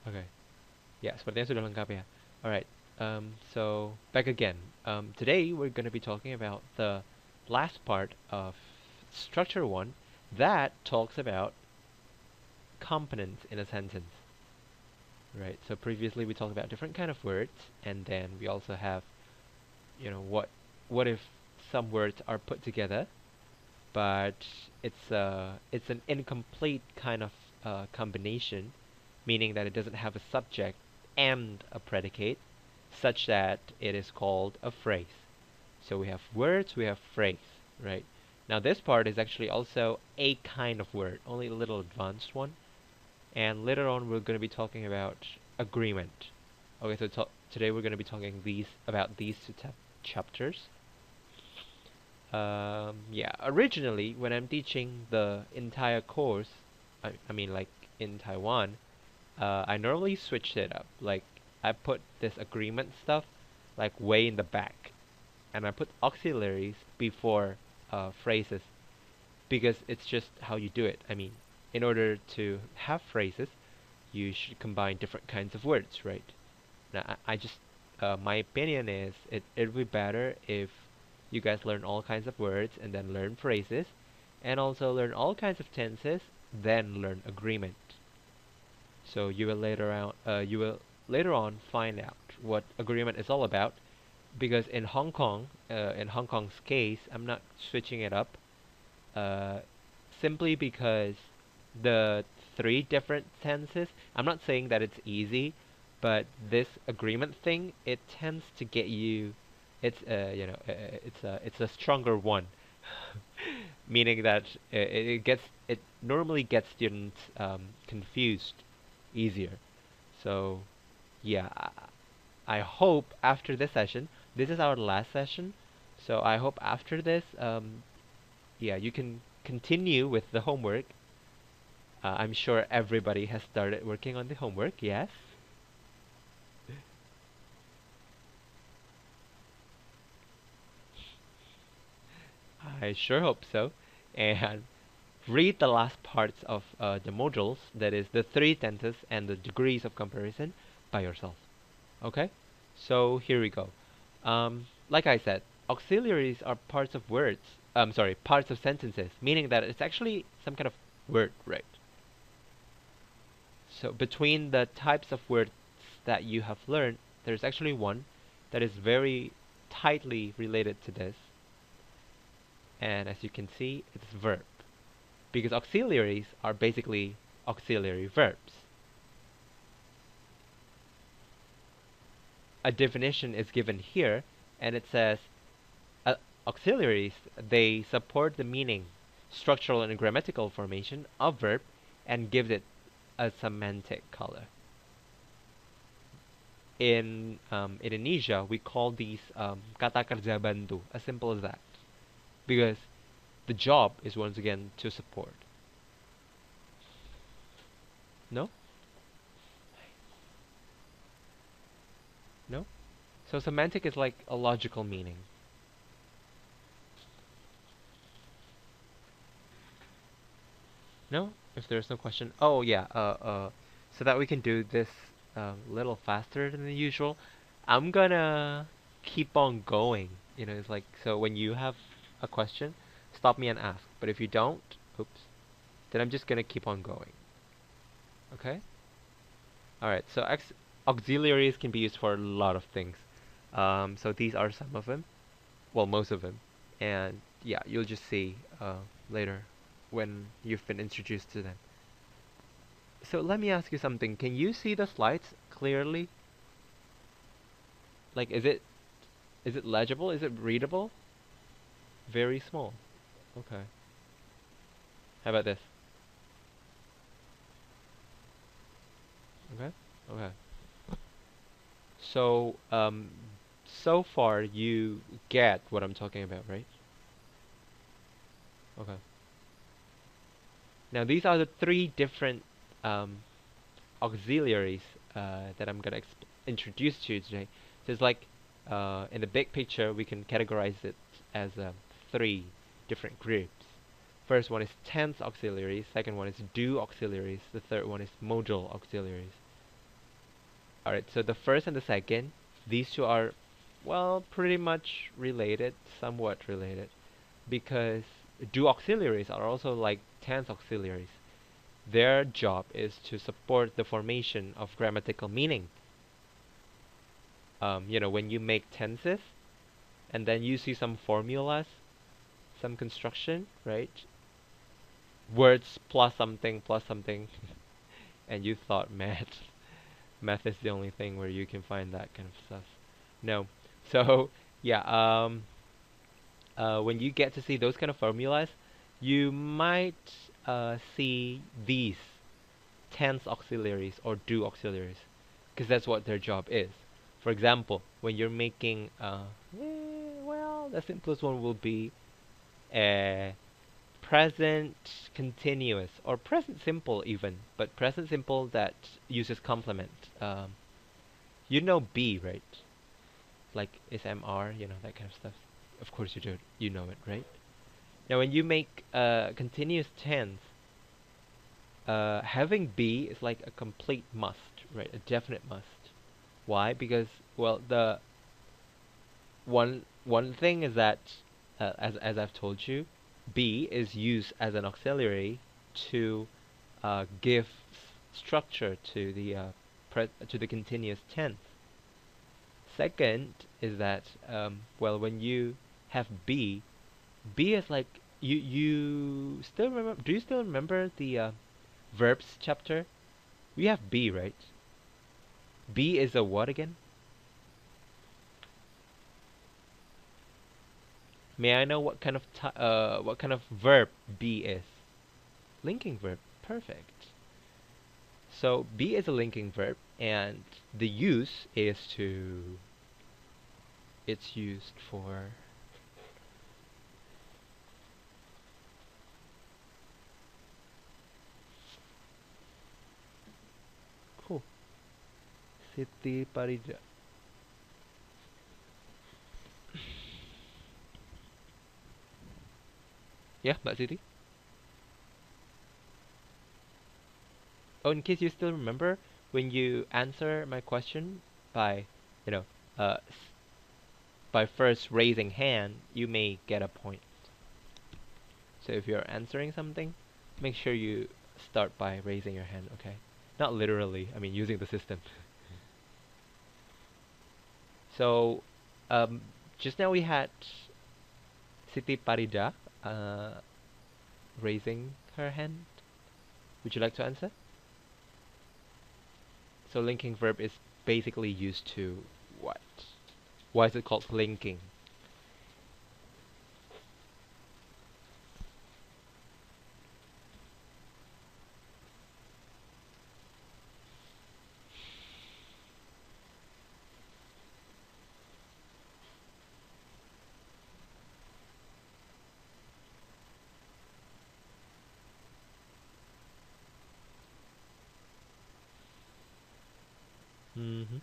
Okay. Ya, sepertinya sudah lengkap ya. Alright. So back again. Today we're going to be talking about the last part of structure one that talks about components in a sentence. Right. So previously we talked about different kind of words, and then we also have, what if some words are put together, but it's an incomplete kind of combination, meaning that it doesn't have a subject and a predicate, such that it is called a phrase. So we have words, we have phrase, right? Now this part is actually also a kind of word, only a little advanced one. And later on, we're going to be talking about agreement. Okay, so today we're going to be talking about these two chapters. Yeah, originally when I'm teaching the entire course, I mean like in Taiwan, I normally switched it up. Like I put this agreement stuff like way in the back, and I put auxiliaries before phrases because it's just how you do it. I mean, in order to have phrases, you should combine different kinds of words, right? Now, I just, my opinion is it would be better if you guys learn all kinds of words and then learn phrases, and also learn all kinds of tenses, then learn agreement. So you will later on find out what agreement is all about. Because in Hong Kong's case, I'm not switching it up, uh, simply because the three different tenses. I'm not saying that it's easy, but this agreement thing, it tends to get you. It's it's a stronger one, meaning that it normally gets students confused easier. So yeah, I hope after this session, this is our last session. So I hope after this, yeah, you can continue with the homework. I'm sure everybody has started working on the homework, yes? I sure hope so. And read the last parts of the modules, that is the three tenses and the degrees of comparison, by yourself. Okay? So here we go. Like I said, auxiliaries are parts of words. Sorry, parts of sentences, meaning that it's actually some kind of word, right? So between the types of words that you have learned, there's actually one that is very tightly related to this. And as you can see, it's verb. Because auxiliaries are basically auxiliary verbs. A definition is given here, and it says auxiliaries, they support the meaning, structural and grammatical formation of verb and gives it a semantic color. In Indonesia, we call these kata kerja bantu, as simple as that, because the job is once again to support. No? No? So semantic is like a logical meaning. No? If there's no question. Oh yeah, so that we can do this a little faster than the usual, I'm gonna keep on going. It's like, so when you have a question, stop me and ask. But if you don't, oops, then I'm just gonna keep on going. Okay? Alright, so auxiliaries can be used for a lot of things. So these are some of them. Well, most of them. And yeah, you'll just see later when you've been introduced to them. So let me ask you something. Can you see the slides clearly? Like, is it legible? Is it readable? Very small. Okay. How about this? Okay. Okay. So, so far you get what I'm talking about, right? Okay. Now these are the three different um, auxiliaries that I'm gonna introduce to you today. So it's like, in the big picture, we can categorize it as three different groups. First one is tense auxiliaries, second one is do auxiliaries, the third one is modal auxiliaries. Alright, so the first and the second, these two are, well, pretty much related, somewhat related, because do auxiliaries are also like tense auxiliaries. Their job is to support the formation of grammatical meaning. When you make tenses and then you see some formulas, some construction, right? Words plus something, and you thought math is the only thing where you can find that kind of stuff. No. So, yeah, when you get to see those kind of formulas, you might see these tense auxiliaries or do auxiliaries, because that's what their job is. For example, when you're making, well, the simplest one will be a present continuous or present simple even, but present simple that uses complement. You know be, right? Like is MR, that kind of stuff. Of course you do. You know it, right? Now when you make continuous tense, having be is like a complete must, right? A definite must. Why? Because well, the one thing is that as I've told you, be is used as an auxiliary to give structure to the continuous tense. Second is that well, when you have be is like you still remember? Do you still remember the verbs chapter? We have be, right? Be is a what again? May I know what kind of verb be is? Linking verb. Perfect. So be is a linking verb, and the use is to. It's used for. Cool. Siti Parija. Yeah, Mbak Siti. Oh, in case you still remember, when you answer my question by, you know, by first raising hand, you may get a point. So if you're answering something, make sure you start by raising your hand, okay? Not literally, I mean using the system. So, just now we had Siti Parida raising her hand. Would you like to answer? So linking verb is basically used to what? Why is it called linking? Mm-hmm.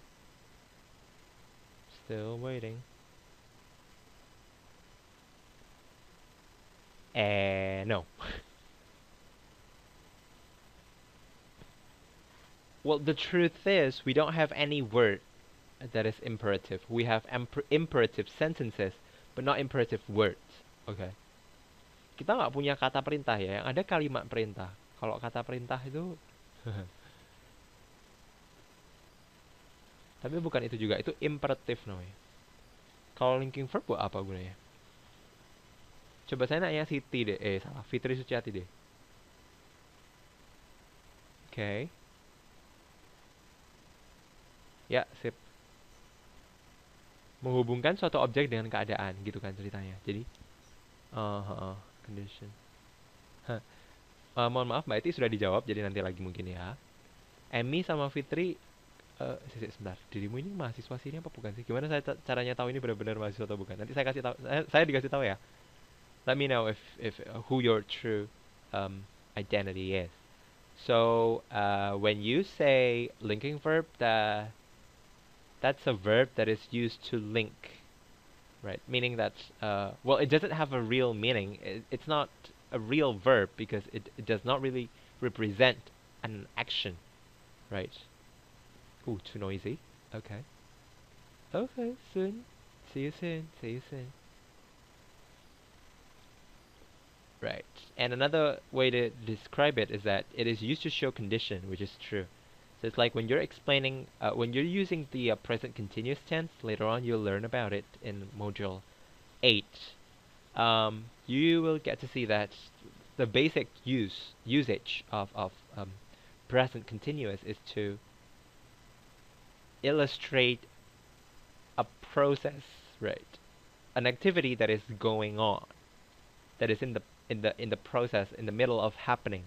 Still waiting. No. Well, the truth is, we don't have any word that is imperative. We have imperative sentences, but not imperative words. Okay. Kita nggak punya kata perintah ya, yang ada kalimat perintah. Kalau kata perintah itu, tapi bukan itu juga, itu imperatif namanya. Kalau linking verb buat apa gunanya? Coba saya nanya Siti deh, salah, Fitri Suciati deh. Oke. Ya, sip. Menghubungkan suatu objek dengan keadaan, gitu kan ceritanya. Jadi, condition. Mohon maaf, Mbak Iti sudah dijawab, jadi nanti lagi mungkin ya. Emmy sama Fitri, sebentar, dirimu ini mahasiswa sini apa bukan sih? Gimana saya caranya tahu ini benar-benar mahasiswa atau bukan? Nanti saya kasih tahu, saya dikasih tahu ya. Let me know if who your true identity is. So when you say linking verb, that's a verb that is used to link, right? Meaning that well, it doesn't have a real meaning. It's not a real verb because it does not really represent an action, right? Ooh, too noisy. Okay. Okay, soon. See you soon. See you soon. Right. And another way to describe it is that it is used to show condition, which is true. So it's like when you're explaining, when you're using the present continuous tense, later on you'll learn about it in module 8. You will get to see that the basic usage of present continuous is to illustrate a process, right? An activity that is going on, that is in the process, in the middle of happening.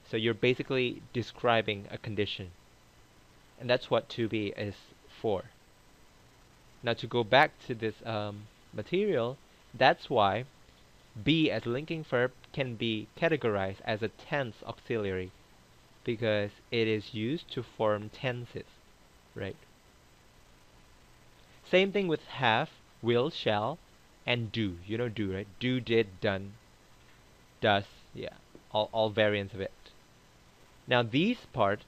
So you're basically describing a condition, and that's what to be is for. Now to go back to this material, that's why be as linking verb can be categorized as a tense auxiliary because it is used to form tenses, right? Same thing with have, will, shall, and do. You know do, right? Do, did, done, does, yeah, all variants of it. Now these part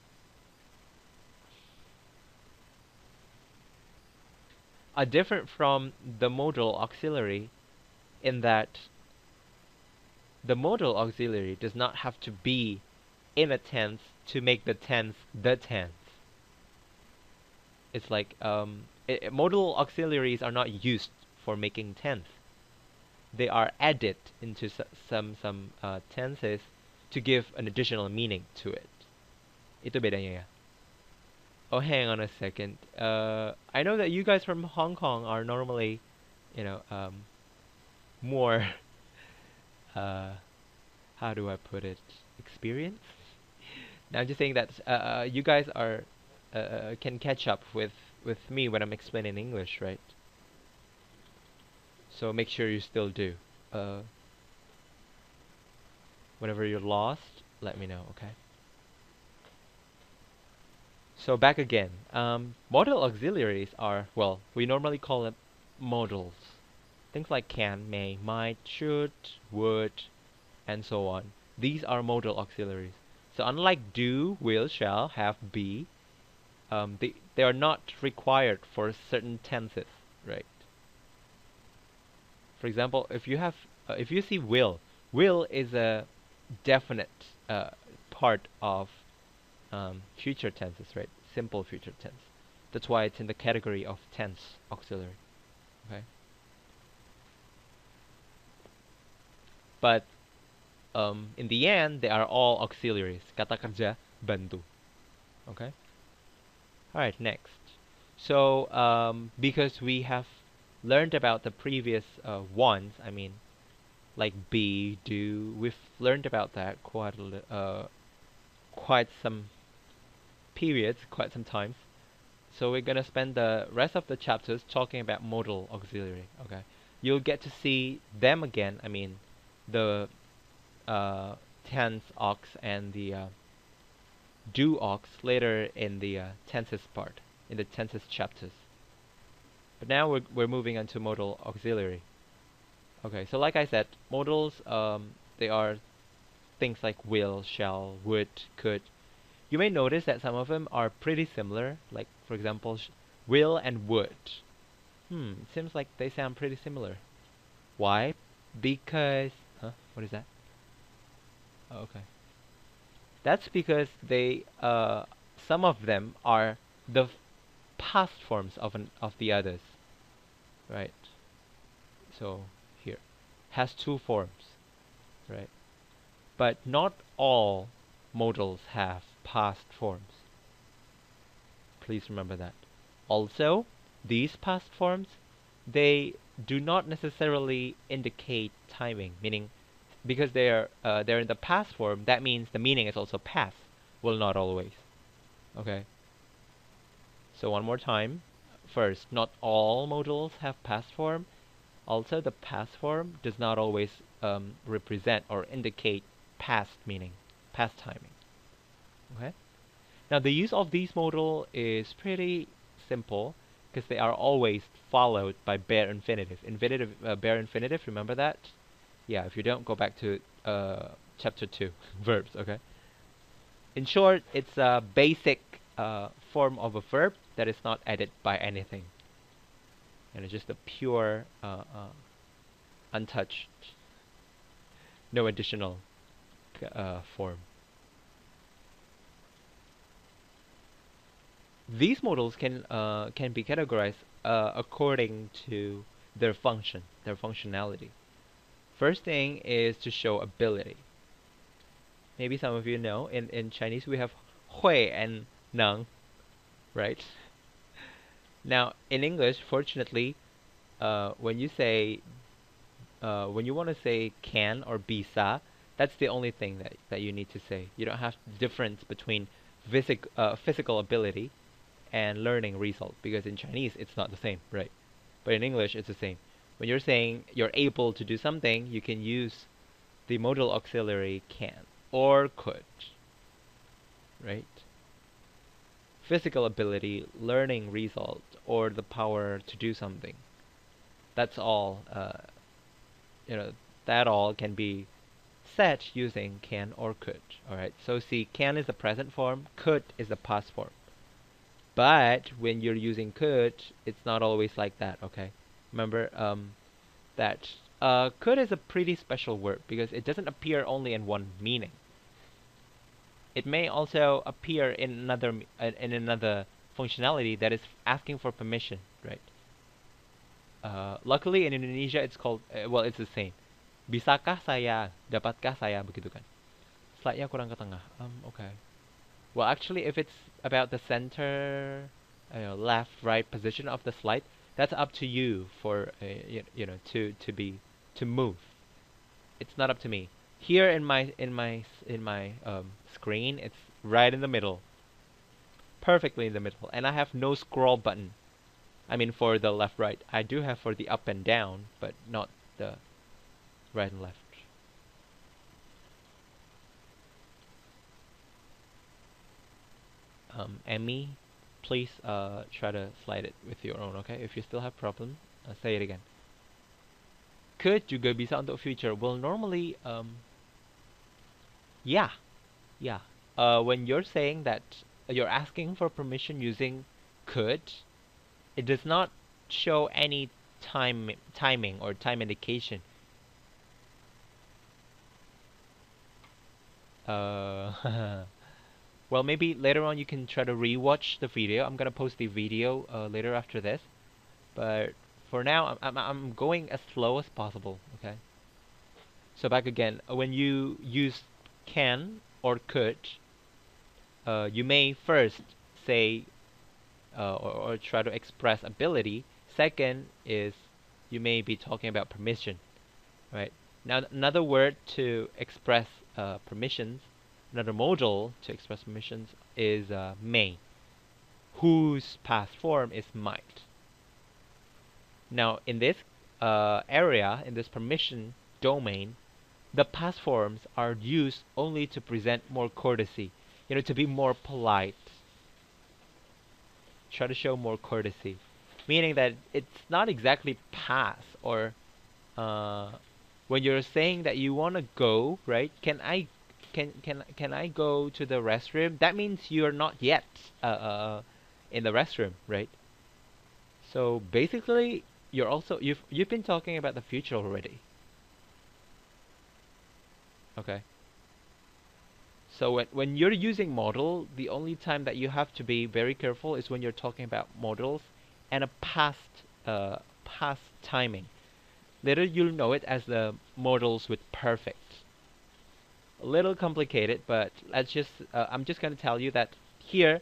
are different from the modal auxiliary in that the modal auxiliary does not have to be in a tense to make the tense the tense. It's like modal auxiliaries are not used for making tense. They are added into some tenses to give an additional meaning to it. Itu bedanya ya. Oh, hang on a second. I know that you guys from Hong Kong are normally, you know, more, how do I put it, experienced? Now I'm just saying that you guys are can catch up with me when I'm explaining English, right? So make sure you still do. Whenever you're lost, let me know, okay? So back again. Modal auxiliaries are, well, we normally call them modals. Things like can, may, might, should, would, and so on. These are modal auxiliaries. So unlike do, will, shall, have, be, they are not required for certain tenses, right? For example, if you have, if you see will is a definite part of future tenses, right? Simple future tense. That's why it's in the category of tense auxiliary. Okay. But in the end, they are all auxiliaries. Kata kerja bantu. Okay. All right. Next. So because we have learned about the previous ones, I mean, like be, do, we've learned about that quite some periods, quite some times. So we're gonna spend the rest of the chapters talking about modal auxiliary. Okay, you'll get to see them again. I mean, the tense aux and the do aux later in the tenses part, in the tenses chapters. But now we're moving on to modal auxiliary. Okay, so like I said, modals they are things like will, shall, would, could. You may notice that some of them are pretty similar, like for example, will and would. It seems like they sound pretty similar. Why? Because, what is that? Oh, okay. That's because they, some of them are the past forms of the others, right? So here, has two forms, right? But not all modals have past forms. Please remember that. Also, these past forms, they do not necessarily indicate timing, meaning because they're in the past form, that means the meaning is also past. Well, not always. Okay. So one more time. First, not all modals have past form. Also, the past form does not always represent or indicate past meaning, past timing. Okay. Now the use of these modal is pretty simple because they are always followed by bare infinitive. Bare infinitive. Remember that? Yeah. If you don't, go back to chapter 2, verbs. Okay. In short, it's a basic form of a verb that is not added by anything, and it's just a pure, untouched, no additional form. These modals can be categorized according to their function, their functionality. First thing is to show ability. Maybe some of you know in Chinese we have hui and neng, right? Now in English, fortunately, when you say when you want to say can or bisa, that's the only thing that you need to say. You don't have difference between physical ability and learning result, because in Chinese it's not the same, right? But in English it's the same. When you're saying you're able to do something, you can use the modal auxiliary can or could, right? Physical ability, learning result, or the power to do something. That's all. That all can be said using can or could. All right. So see, can is the present form, could is the past form. But when you're using could, it's not always like that. Okay. Remember that could is a pretty special word because it doesn't appear only in one meaning. It may also appear in another functionality, that is asking for permission, right? Luckily in Indonesia it's called well, it's the same. Bisakah saya, dapatkah saya, begitu kan? Slide-nya kurang ke tengah. Okay. Well, actually, if it's about the center, left, right position of the slide, that's up to you for to move. It's not up to me. Here in my screen, it's right in the middle, perfectly in the middle, and I have no scroll button. I mean, for the left, right. I do have for the up and down, but not the right and left. Emmy, please try to slide it with your own, okay? If you still have problem, say it again. Could juga bisa untuk future. Well, normally, yeah. When you're saying that you're asking for permission using could, it does not show any timing or time indication. Well, maybe later on you can try to rewatch the video. I'm gonna post the video later after this, but for now I'm going as slow as possible. Okay. So back again, when you use can or could, you may first say or try to express ability. Second is you may be talking about permission, right? Now another word to express permissions, another modal to express permissions is may, whose past form is might. Now in this area, in this permission domain, the past forms are used only to present more courtesy, to be more polite. Try to show more courtesy, meaning that it's not exactly pass or when you're saying that you want to go, right? Can I go to the restroom? That means you're not yet in the restroom, right? So basically, you've been talking about the future already. Okay. So when you're using modal, the only time that you have to be very careful is when you're talking about modals and a past timing. Later you'll know it as the modals with perfect. A little complicated, but I'm just going to tell you that here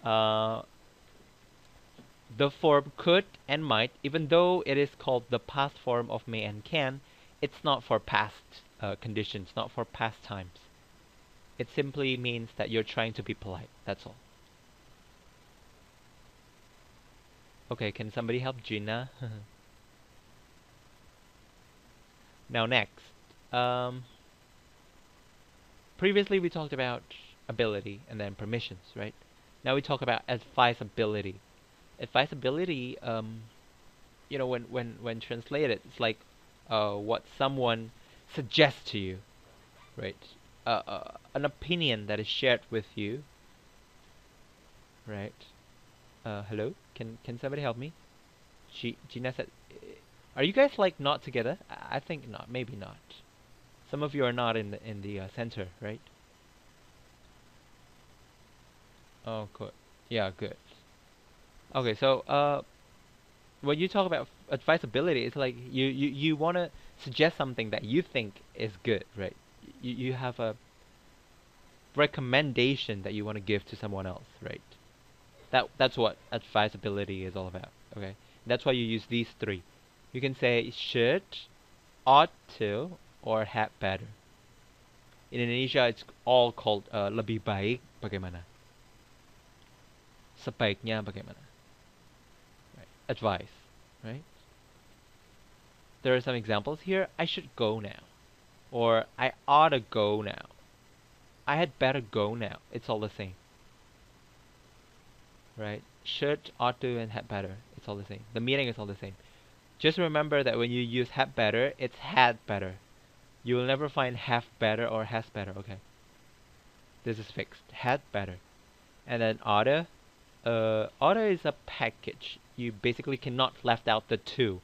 the form could and might, even though it is called the past form of may and can, it's not for past conditions, not for past times. It simply means that you're trying to be polite. That's all. Okay, can somebody help Gina? Now next. Previously we talked about ability and then permissions, right? Now we talk about advisability. Advisability, when translated, it's like what someone suggests to you, right? An opinion that is shared with you right? Hello? Can somebody help me? Gina said, are you guys like not together? I think not. Maybe not. Some of you are not in the center, right? Oh, good. Yeah, good. Okay, so when you talk about advisability, it's like you want to suggest something that you think is good, right? You have a recommendation that you want to give to someone else, right? That's what advisability is all about. Okay, that's why you use these three. You can say should, ought to, or had better. In Indonesia, it's all called lebih baik bagaimana, sebaiknya bagaimana, right? Advice, right? There are some examples here. I should go now, or I ought to go now. I had better go now. It's all the same, right? Should, ought to, and had better. It's all the same. The meaning is all the same. Just remember that when you use had better, it's had better. You will never find have better or has better. Okay, this is fixed. Had better, and then oughta. Oughta is a package. You basically cannot left out the two,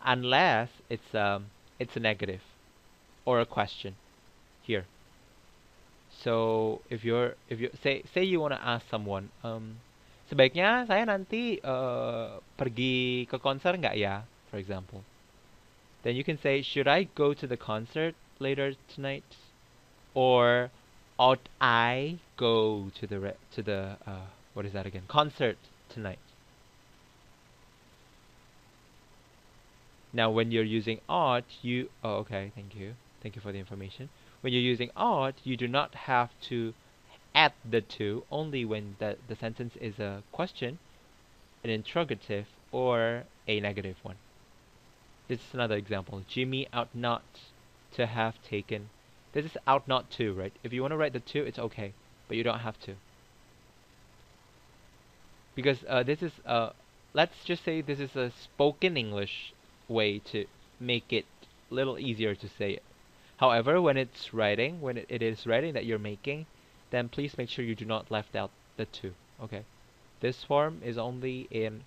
unless it's a negative or a question here. So if you say you want to ask someone, sebaiknya saya nanti pergi ke konser nggak ya, for example. Then you can say, should I go to the concert later tonight, or ought I go to the what is that again? Concert tonight. Now, when you're using ought, you okay, thank you for the information. When you're using ought, you do not have to add the two only when the sentence is a question, an interrogative, or a negative one. This is another example. Jimmy ought not to have taken. This is ought not to, right? If you want to write the to, it's okay, but you don't have to. Because this is let's just say this is a spoken English way to make it a little easier to say it. However, when it's writing, when it is writing that you're making, then please make sure you do not left out the to. Okay, this form is only in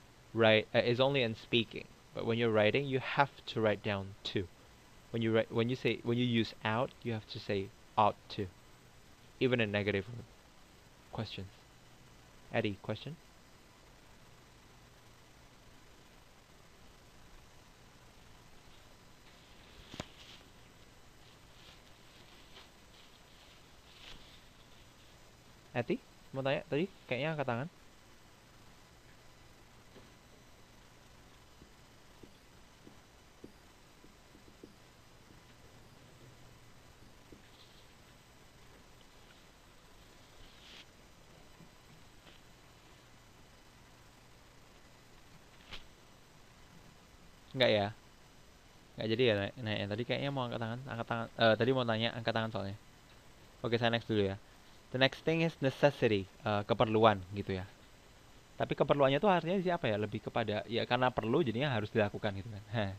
speaking, but when you're writing, you have to write down to. When you use out, you have to say ought to, even in negative questions. Eddie, question? Eddie, mau tanya tadi kayaknya angkat tangan. Enggak ya? Enggak jadi ya nanya. Tadi kayaknya mau angkat tangan, tadi mau tanya angkat tangan soalnya. Oke, saya next dulu ya. The next thing is necessity, keperluan gitu ya. Tapi keperluannya tuh artinya siapa ya? Lebih kepada ya karena perlu jadinya harus dilakukan gitu kan. Hah.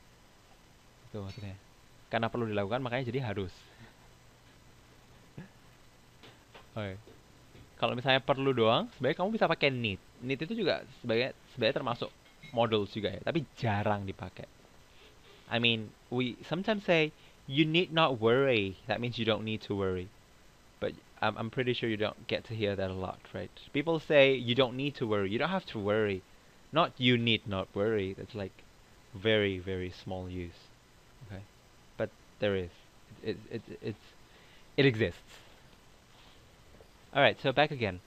Itu maksudnya. Karena perlu dilakukan makanya jadi harus. Oke. Kalau misalnya perlu doang, sebenarnya kamu bisa pakai need. Need itu juga sebenarnya termasuk modals juga ya, tapi jarang dipakai. I mean, we sometimes say you need not worry. That means you don't need to worry. But I'm pretty sure you don't get to hear that a lot, right? People say you don't need to worry. You don't have to worry. Not you need not worry. That's like very, very small use. Okay, but there is. It exists. All right. So back again.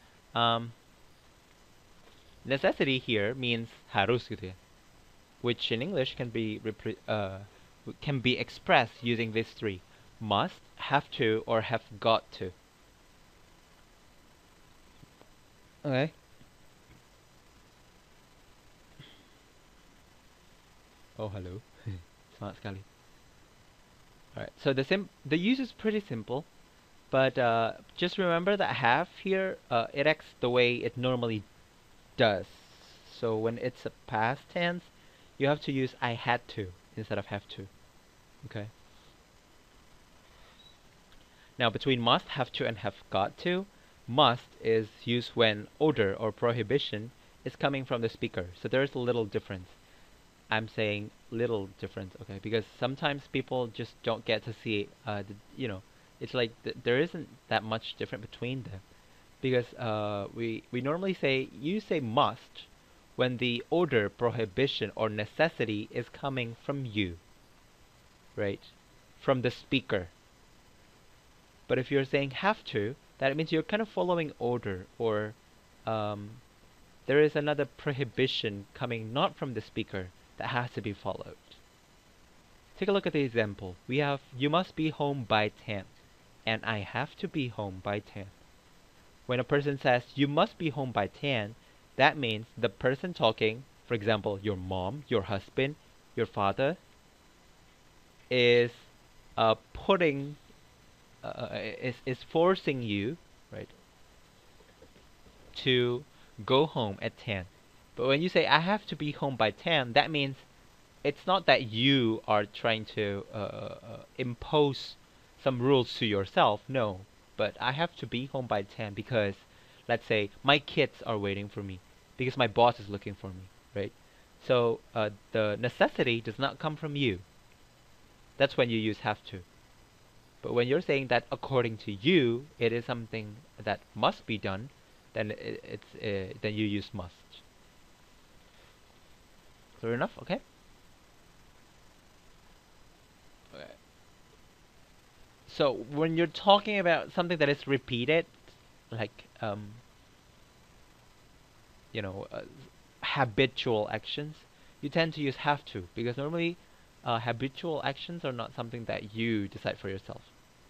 Necessity here means harus gitu ya, which in English can be expressed using these three: must, have to, or have got to. Okay. Oh, hello. Smart sekali. Alright, so the use is pretty simple, but just remember that have here, it acts the way it normally does. So when it's a past tense, you have to use I had to instead of have to. Okay. Now between must, have to, and have got to, must is used when order or prohibition is coming from the speaker. So there's a little difference. I'm saying little difference, okay? Because sometimes people just don't get to see, it's like there isn't that much different between them. Because we normally say, you say must when the order, prohibition, or necessity is coming from you, right? From the speaker. But if you're saying have to, that means you're kind of following order, or there is another prohibition coming not from the speaker that has to be followed. Take a look at the example. We have, you must be home by 10, and I have to be home by 10. When a person says, you must be home by 10, that means the person talking, for example, your mom, your husband, your father, is putting, is forcing you, right, to go home at 10. But when you say, I have to be home by 10, that means it's not that you are trying to impose some rules to yourself, no. But I have to be home by 10 because, let's say, my kids are waiting for me, because my boss is looking for me, right? So the necessity does not come from you. That's when you use have to. But when you're saying that according to you, it is something that must be done, then then you use must. Clear enough? Okay. Okay. So when you're talking about something that is repeated, like you know, habitual actions, you tend to use have to, because normally habitual actions are not something that you decide for yourself,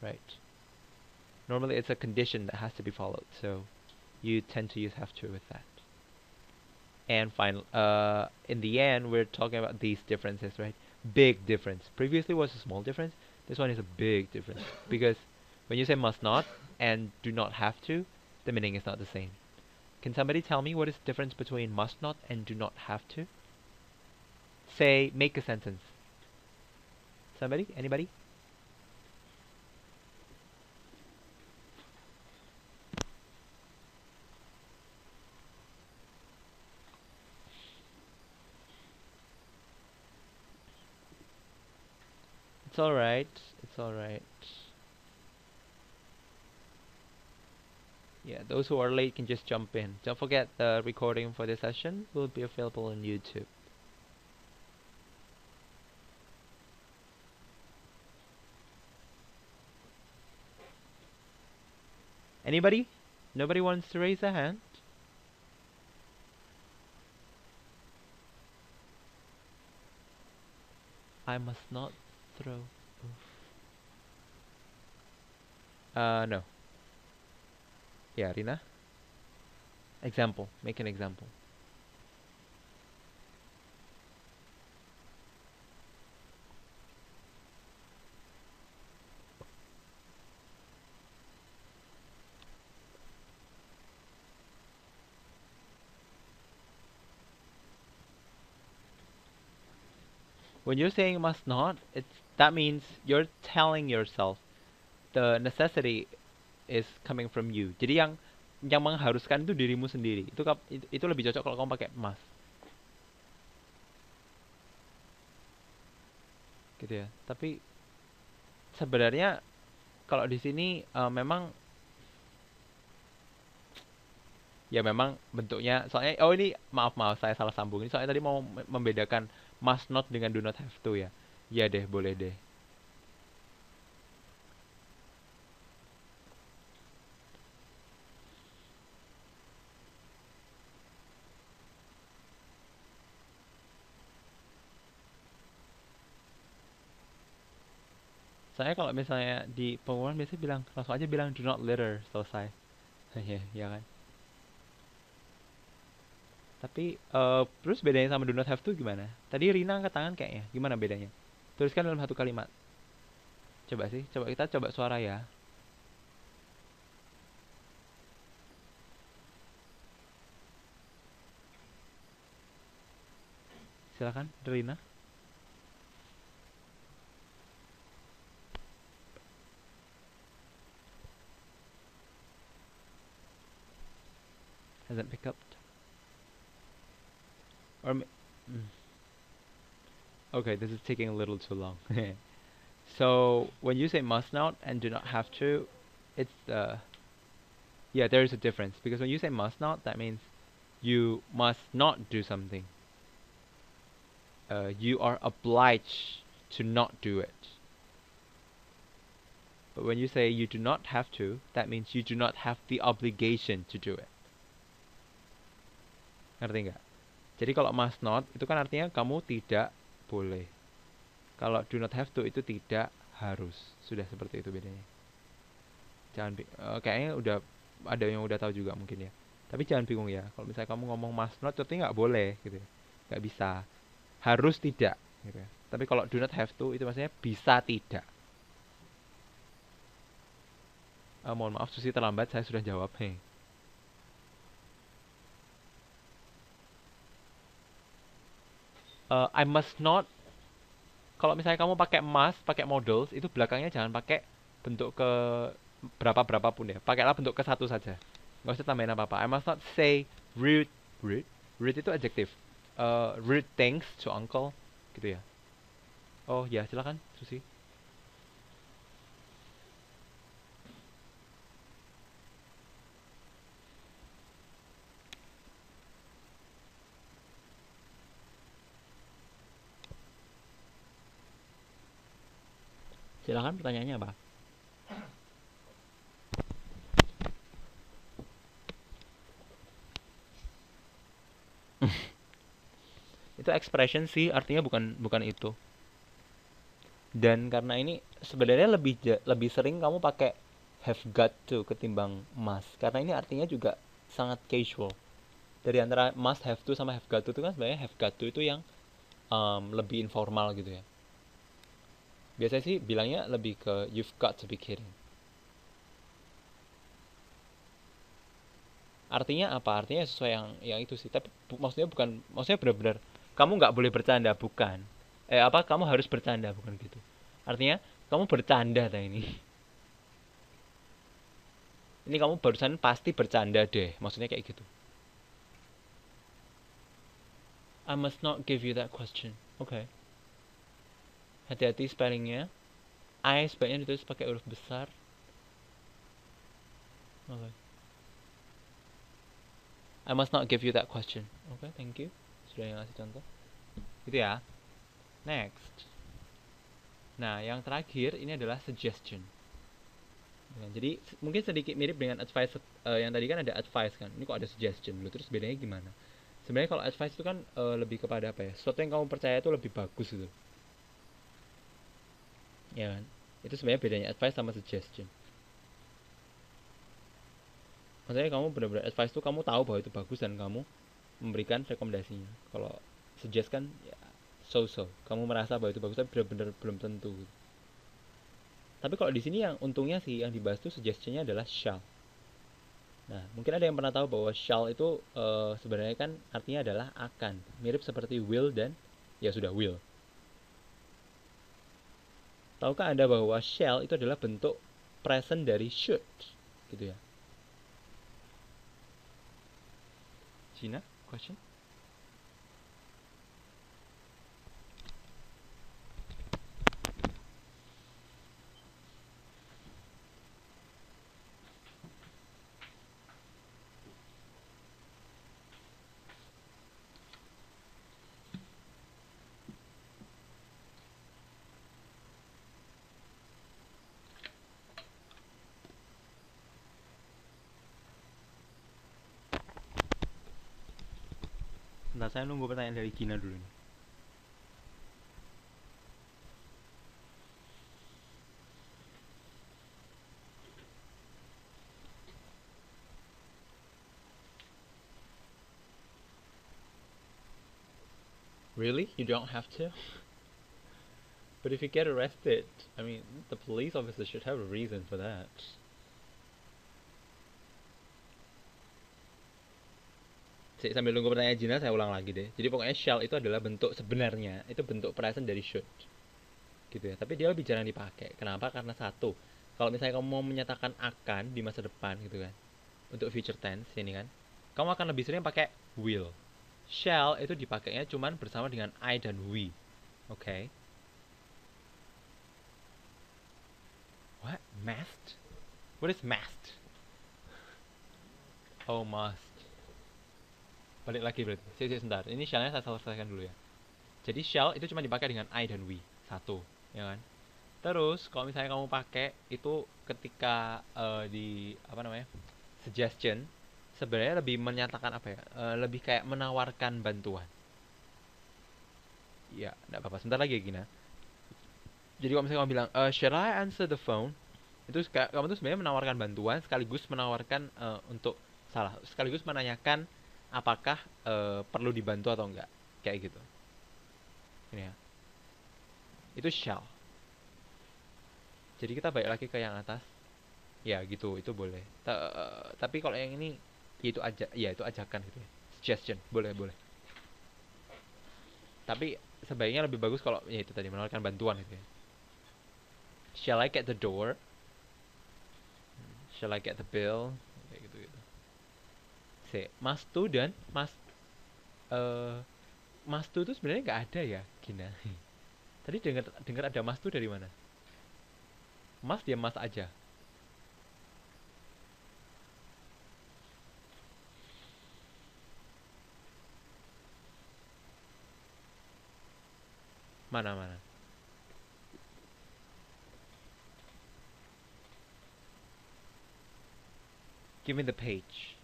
right? Normally it's a condition that has to be followed, so you tend to use have to with that. And final, in the end, we're talking about these differences, right? Big difference. Previously was a small difference. This one is a big difference because when you say must not and do not have to, the meaning is not the same. Can somebody tell me what is the difference between must not and do not have to? Say, make a sentence. Somebody? Anybody? It's alright. It's alright. Yeah, those who are late can just jump in. Don't forget the recording for this session will be available on YouTube. Anybody? Nobody wants to raise a hand? I must not throw. No. Yeah, Rina? Example. Make an example. When you're saying must not, that means you're telling yourself the necessity is coming from you. Jadi yang mengharuskan itu dirimu sendiri. Itu lebih cocok kalau kamu pakai must. Gitu ya. Tapi sebenarnya kalau di sini memang ya memang bentuknya, soalnya ini maaf saya salah sambung. Ini soalnya tadi mau membedakan must not dengan do not have to ya. Iya deh, boleh deh. Saya kalau misalnya di pengumuman biasanya bilang, langsung aja bilang do not litter, selesai. Iya, ya kan. Tapi terus bedanya sama do not have to gimana? Tadi Rina angkat tangan kayaknya. Gimana bedanya? Tuliskan dalam satu kalimat. Coba sih, coba kita coba suara ya. Silakan, Rina. Hasn't picked up. Or okay, this is taking a little too long. So when you say must not and do not have to, it's yeah, there is a difference, because when you say must not, that means you must not do something. You are obliged to not do it. But when you say you do not have to, that means you do not have the obligation to do it. Ngerti nggak? Jadi kalau must not itu kan artinya kamu tidak boleh. Kalau do not have to itu tidak harus. Sudah seperti itu bedanya. Jangan kayaknya udah ada yang udah tahu juga mungkin ya. Tapi jangan bingung ya. Kalau misalnya kamu ngomong must not, artinya nggak boleh gitu ya. Nggak bisa. Harus tidak gitu ya. Tapi kalau do not have to itu maksudnya bisa tidak. Mohon maaf Susi terlambat, saya sudah jawab. Hei. I must not. Kalau misalnya kamu pakai must, pakai modals, itu belakangnya jangan pakai bentuk ke berapapun ya. Pakailah bentuk ke satu saja. Nggak usah tambahin apa-apa. I must not say rude itu adjektif. Rude things to uncle, gitu ya. Oh ya, silakan Susi. Silakan, pertanyaannya apa? Itu expression sih, artinya bukan itu. Dan karena ini sebenarnya lebih sering kamu pakai have got to ketimbang must, karena ini artinya juga sangat casual. Dari antara must have to sama have got to itu kan sebenarnya have got to itu yang lebih informal gitu ya. Biasanya sih bilangnya lebih ke you've got to be kidding. Artinya apa? Artinya sesuai yang itu sih. Tapi maksudnya benar-benar kamu nggak boleh bercanda, bukan. Kamu harus bercanda, bukan gitu. Artinya kamu bercanda ini. Ini kamu barusan pasti bercanda deh. Maksudnya kayak gitu. I must not give you that question. Okay. Hati-hati spellingnya. I sebaiknya ditulis pakai huruf besar. Okay. I must not give you that question. Okay, thank you. Sudah yang ngasih contoh. Gitu ya. Next. Nah, yang terakhir ini adalah suggestion. Nah, jadi mungkin sedikit mirip dengan advice. Yang tadi kan ada advice kan. Ini kok ada suggestion dulu. Terus bedanya gimana? Sebenarnya kalau advice itu kan lebih kepada apa ya? Sesuatu yang kamu percaya itu lebih bagus gitu. Ya kan? Itu sebenarnya bedanya advice sama suggestion. Maksudnya kamu benar-benar advice itu kamu tahu bahwa itu bagus dan kamu memberikan rekomendasinya. Kalau suggest kan ya so-so. Kamu merasa bahwa itu bagus tapi benar-benar belum tentu. Tapi kalau di sini yang untungnya sih yang dibahas itu suggestionnya adalah shall. Nah, mungkin ada yang pernah tahu bahwa shall itu sebenarnya kan artinya adalah akan. Mirip seperti will dan ya sudah will. Tahukah Anda bahwa shall itu adalah bentuk present dari should, gitu ya? Gina, question? Bentar, saya nunggu pertanyaan dari Gina dulu nih. Really? You don't have to? But if you get arrested, I mean, the police officer should have a reason for that. Sambil nunggu pertanyaan Gina, saya ulang lagi deh. Jadi pokoknya shall itu adalah bentuk sebenarnya, itu bentuk present dari should, gitu ya. Tapi dia lebih jarang dipakai. Kenapa? Karena satu, kalau misalnya kamu mau menyatakan akan di masa depan gitu kan, untuk future tense ini kan, kamu akan lebih sering pakai will. Shall itu dipakainya cuman bersama dengan I dan we. Oke. What? Must? What is must? Oh, must. Balik lagi berarti. Sebentar. Ini shall-nya saya selesaikan dulu ya. Jadi shall itu cuma dipakai dengan I dan we. Satu, ya kan? Terus kalau misalnya kamu pakai itu ketika di apa namanya? Suggestion, sebenarnya lebih menyatakan apa ya? Lebih kayak menawarkan bantuan. Ya, enggak apa-apa. Sebentar lagi ya, Gina. Jadi kalau misalnya kamu bilang, "Shall I answer the phone?" Itu kamu tuh sebenarnya menawarkan bantuan sekaligus menawarkan sekaligus menanyakan apakah perlu dibantu atau enggak. Kayak gitu. Ini ya. Itu shall. Jadi kita balik lagi ke yang atas. Ya gitu, itu boleh. Tapi kalau yang ini itu ajakan gitu ya. Suggestion, boleh, boleh. Tapi sebaiknya lebih bagus kalau ya itu tadi menawarkan bantuan gitu ya. Shall I get the door? Shall I get the bill? Kayak gitu-gitu. Must to dan must to itu sebenarnya nggak ada ya, Gina. Tadi dengar ada must to dari mana? Must dia must aja. Mana? Give me the page.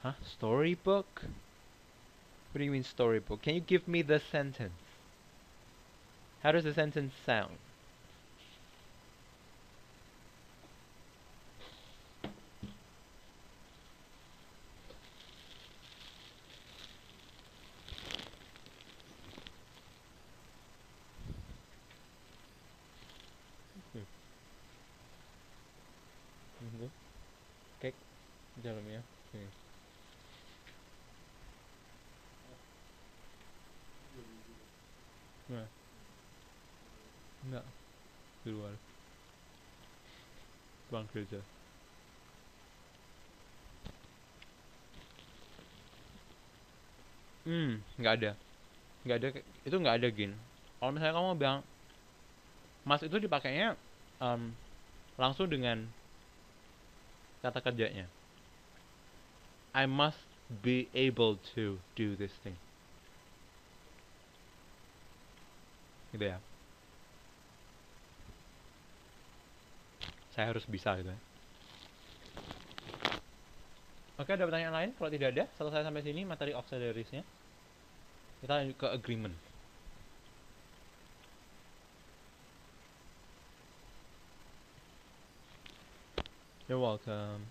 Huh? Storybook? What do you mean storybook? Can you give me the sentence? How does the sentence sound? Cake dalamnya. Nah. Enggak. Di luar. Ruang kerja. Nggak ada. Nggak ada. Itu nggak ada, Gin. Kalau misalnya kamu bilang mas itu dipakainya langsung dengan kata kerjanya. I must be able to do this thing. Gitu ya. Saya harus bisa gitu ya. Oke, ada pertanyaan lain? Kalau tidak ada, selesai sampai sini materi auxiliaries-nya. Kita lanjut ke agreement. You're welcome.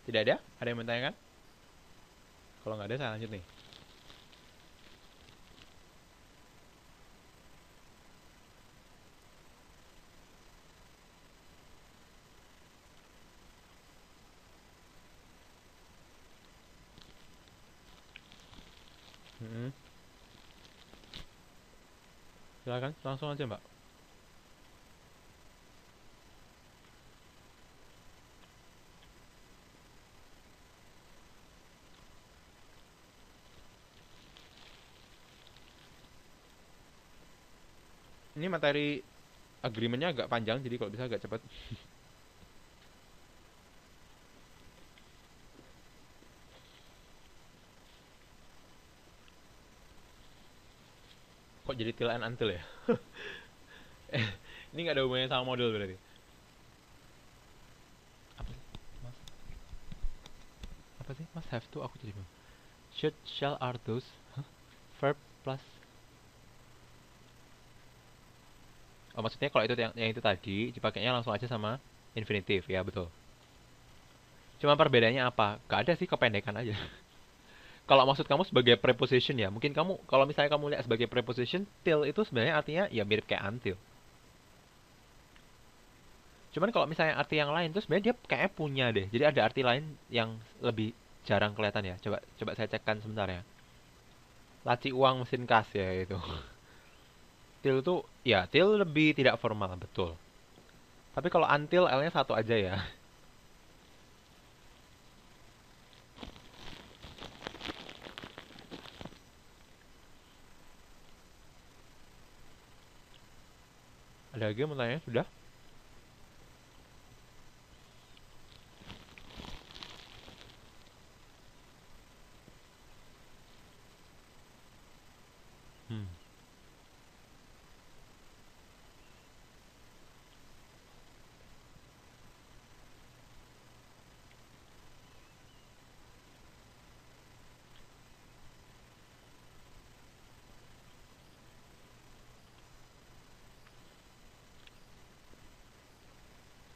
Tidak ada? Ada yang bertanya kan? Kalau nggak ada, saya lanjut nih. Silakan, langsung aja, Mbak. Ini materi agreementnya agak panjang, jadi kalau bisa agak cepat. Kok jadi till and until ya? Ini nggak ada hubungannya sama modul berarti. Apa sih? Mas? Apa sih? Must have to, aku jadi bingung. Should, shall, are, those. Huh? Verb plus. Oh, maksudnya kalau itu yang itu tadi dipakainya langsung aja sama infinitive, ya betul. Cuma perbedaannya apa? Gak ada sih, kependekan aja. kalau maksud kamu sebagai preposition ya, mungkin kamu kalau misalnya kamu lihat sebagai preposition, till itu sebenarnya artinya ya mirip kayak until. Cuman kalau misalnya arti yang lain tuh sebenarnya dia kayaknya punya deh. Jadi ada arti lain yang lebih jarang kelihatan ya. Coba coba saya cekkan sebentar ya. Laci uang mesin kas ya itu. Till tuh ya till lebih tidak formal betul. Tapi kalau until L-nya satu aja ya. Ada lagi yang mau tanya? Sudah? Hmm.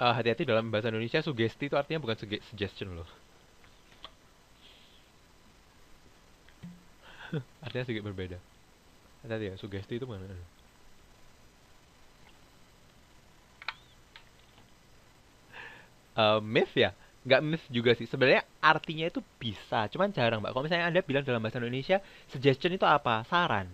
Hati-hati dalam bahasa Indonesia sugesti itu artinya bukan suggestion loh. Artinya sedikit berbeda. Hati-hati ya, sugesti itu bukan. Myth ya? Nggak myth juga sih. Sebenarnya artinya itu bisa, cuman jarang, Mbak. Kalau misalnya Anda bilang dalam bahasa Indonesia, suggestion itu apa? Saran.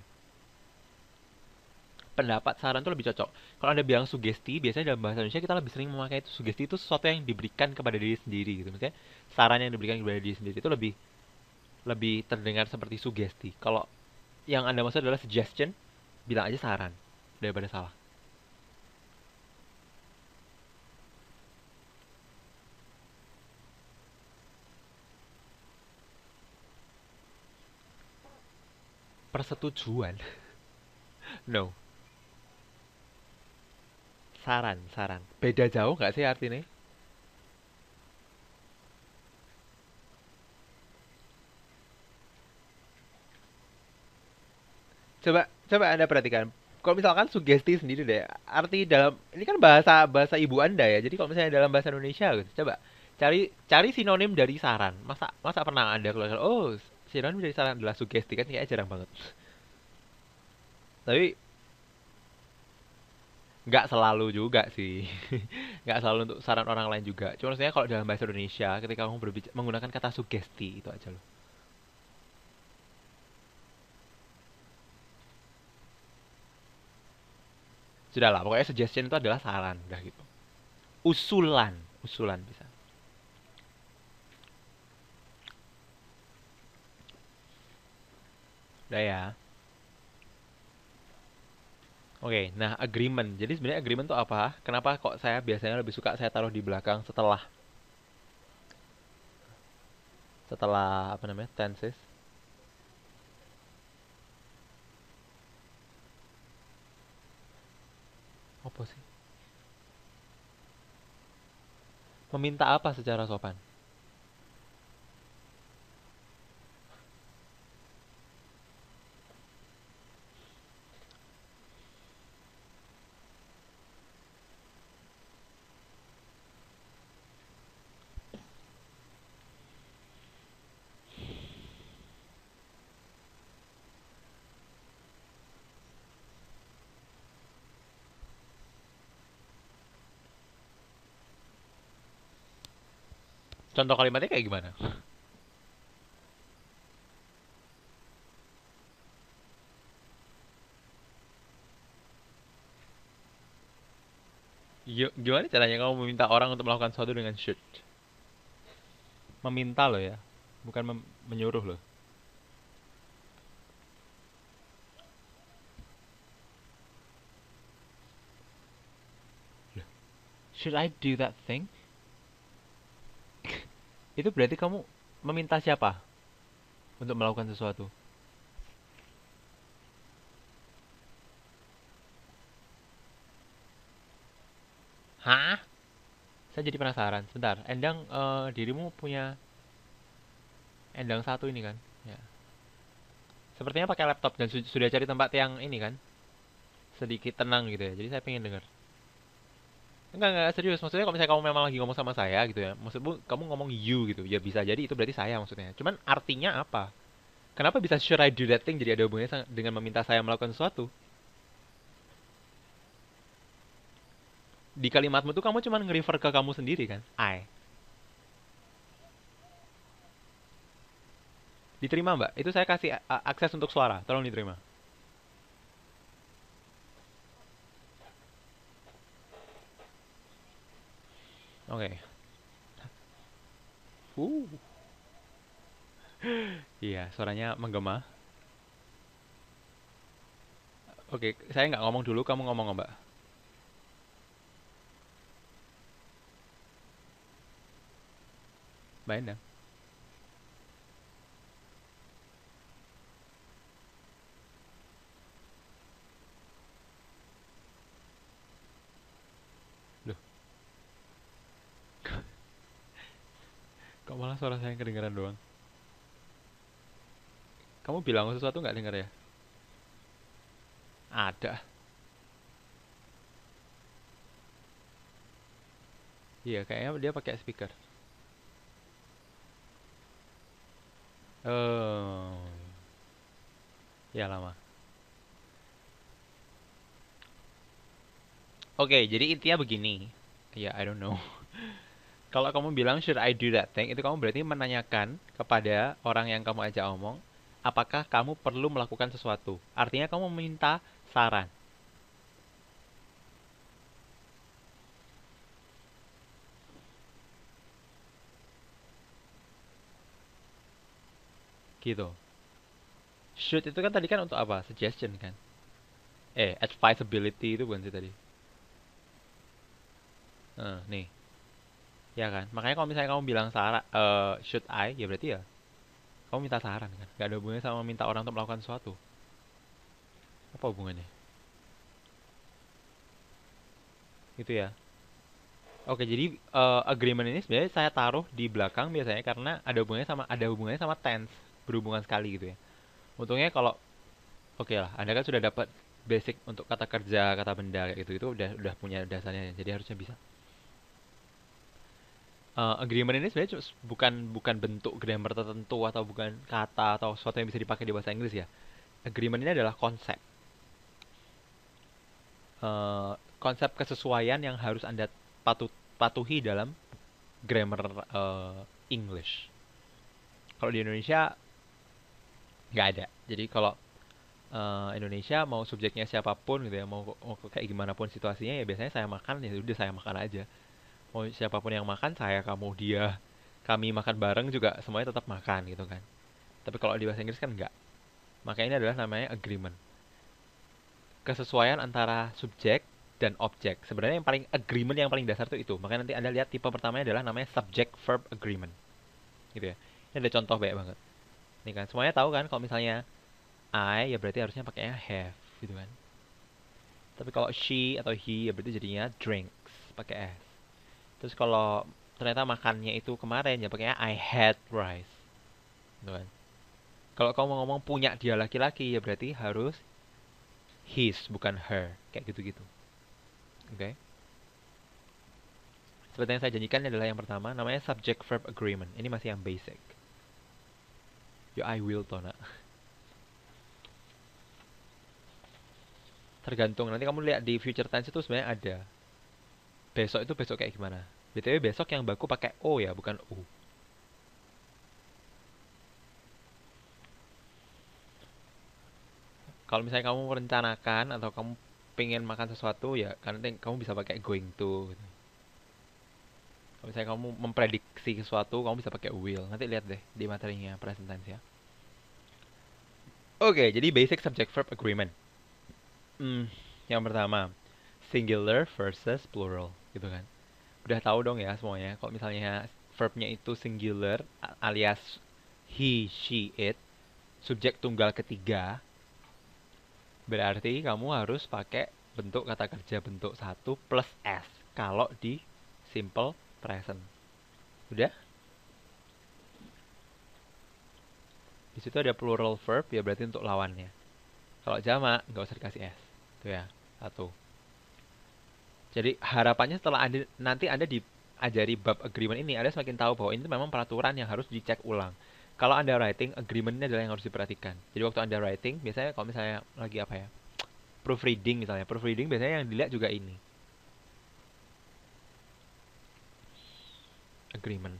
Pendapat saran itu lebih cocok. Kalau Anda bilang sugesti, biasanya dalam bahasa Indonesia kita lebih sering memakai itu sugesti itu sesuatu yang diberikan kepada diri sendiri gitu. Misalnya saran yang diberikan kepada diri sendiri itu lebih lebih terdengar seperti sugesti. Kalau yang Anda maksud adalah suggestion, bilang aja saran daripada salah. Persetujuan. No. Saran, saran. Beda jauh nggak sih artinya? Coba coba Anda perhatikan. Kalau misalkan sugesti sendiri deh, arti dalam ini kan bahasa bahasa ibu Anda ya. Jadi kalau misalnya dalam bahasa Indonesia gitu, coba cari cari sinonim dari saran. Masa masa pernah Anda keluar, oh, sinonim dari saran adalah sugesti kan kayaknya jarang banget. Tapi nggak selalu juga sih. Nggak selalu untuk saran orang lain juga. Cuma maksudnya kalau dalam bahasa Indonesia ketika kamu berbicara menggunakan kata sugesti itu aja loh. Sudahlah, pokoknya suggestion itu adalah saran, udah gitu. Usulan, usulan bisa. Udah ya. Oke, nah agreement. Jadi sebenarnya agreement itu apa? Kenapa kok saya biasanya lebih suka saya taruh di belakang setelah setelah apa namanya tenses? Apa sih? Meminta apa secara sopan? Contoh kalimatnya kayak gimana? Gimana caranya kamu meminta orang untuk melakukan sesuatu dengan should? Meminta loh ya, bukan menyuruh loh. Should I do that thing? Itu berarti kamu meminta siapa untuk melakukan sesuatu? Hah? Saya jadi penasaran. Sebentar, Endang, dirimu punya Endang satu ini kan? Ya. Sepertinya pakai laptop dan sudah cari tempat yang ini kan? Sedikit tenang gitu ya. Jadi saya pengen dengar. Enggak, serius. Maksudnya kalau misalnya kamu memang lagi ngomong sama saya gitu ya. Maksudmu kamu ngomong you gitu. Ya bisa jadi itu berarti saya maksudnya. Cuman artinya apa? Kenapa bisa should I do that thing jadi ada hubungannya dengan meminta saya melakukan sesuatu? Di kalimatmu tuh kamu cuma nge-refer ke kamu sendiri kan? I. Diterima mbak? Itu saya kasih akses untuk suara. Tolong diterima. Oke. Uh. Iya, suaranya menggema. Oke, saya nggak ngomong dulu, kamu ngomong mbak. Mbak Endang. Loh, kok malah suara saya yang kedengeran doang? Kamu bilang sesuatu nggak denger ya? Ada. Iya, kayaknya dia pakai speaker. Oh, ya lama. Oke, jadi intinya begini. Ya, I don't know. Kalau kamu bilang should I do that thing, itu kamu berarti menanyakan kepada orang yang kamu ajak omong, apakah kamu perlu melakukan sesuatu. Artinya kamu meminta saran. Gitu. Should itu kan tadi kan untuk apa? Suggestion kan? Advisability itu bukan sih tadi? Nih. Ya kan? Makanya kalau misalnya kamu bilang saran, should I, ya berarti ya kamu minta saran kan? Gak ada hubungannya sama minta orang untuk melakukan sesuatu. Apa hubungannya? Gitu ya. Oke, jadi agreement ini sebenarnya saya taruh di belakang biasanya karena ada hubungannya sama tense, berhubungan sekali gitu ya. Untungnya kalau oke lah, Anda kan sudah dapat basic untuk kata kerja, kata benda kayak gitu itu udah punya dasarnya, jadi harusnya bisa. Agreement ini sebenarnya bukan bukan bentuk grammar tertentu atau bukan kata atau sesuatu yang bisa dipakai di bahasa Inggris ya. Agreement ini adalah konsep. Konsep kesesuaian yang harus Anda patuhi dalam grammar English. Kalau di Indonesia nggak ada. Jadi kalau Indonesia mau subjeknya siapapun gitu ya, mau kayak gimana pun situasinya ya biasanya saya makan ya udah saya makan aja. Mau siapapun yang makan, saya, kamu, dia, kami makan bareng juga semuanya tetap makan gitu kan. Tapi kalau di bahasa Inggris kan enggak. Maka ini adalah namanya agreement. Kesesuaian antara subjek dan objek. Sebenarnya yang paling agreement yang paling dasar itu. Makanya nanti Anda lihat tipe pertamanya adalah namanya subject verb agreement. Gitu ya. Ini ada contoh banyak banget. Nih kan, semuanya tahu kan kalau misalnya I ya berarti harusnya pakainya have gitu kan. Tapi kalau she atau he ya berarti jadinya drinks pakai s. Terus kalau ternyata makannya itu kemarin ya pakainya I had rice. Gitu kan. Kalau kamu mau ngomong punya dia laki-laki ya berarti harus his bukan her. Kayak gitu-gitu. Oke. Okay? Seperti yang saya janjikan adalah yang pertama namanya subject verb agreement. Ini masih yang basic. Yo I will toh nak. Tergantung nanti kamu lihat di future tense itu sebenarnya ada. Besok itu besok kayak gimana? BTW besok yang baku pakai O ya, bukan U. Kalau misalnya kamu merencanakan atau kamu pengen makan sesuatu ya, kan nanti kamu bisa pakai going to. Gitu. Kalau misalnya kamu memprediksi sesuatu, kamu bisa pakai will. Nanti lihat deh di materinya present tense ya. Oke, jadi basic subject verb agreement. Yang pertama, singular versus plural, gitu kan. Udah tahu dong ya semuanya. Kalau misalnya verbnya itu singular alias he, she, it, subjek tunggal ketiga, berarti kamu harus pakai bentuk kata kerja bentuk 1 plus s kalau di simple present. Udah? Di situ ada plural verb ya berarti untuk lawannya. Kalau jamak nggak usah dikasih s. Itu ya. 1. Jadi harapannya setelah nanti Anda diajari bab agreement ini, Anda semakin tahu bahwa ini memang peraturan yang harus dicek ulang. Kalau underwriting, agreement ini adalah yang harus diperhatikan. Jadi waktu underwriting, biasanya kalau misalnya lagi apa ya, proofreading misalnya, proofreading biasanya yang dilihat juga ini, agreement.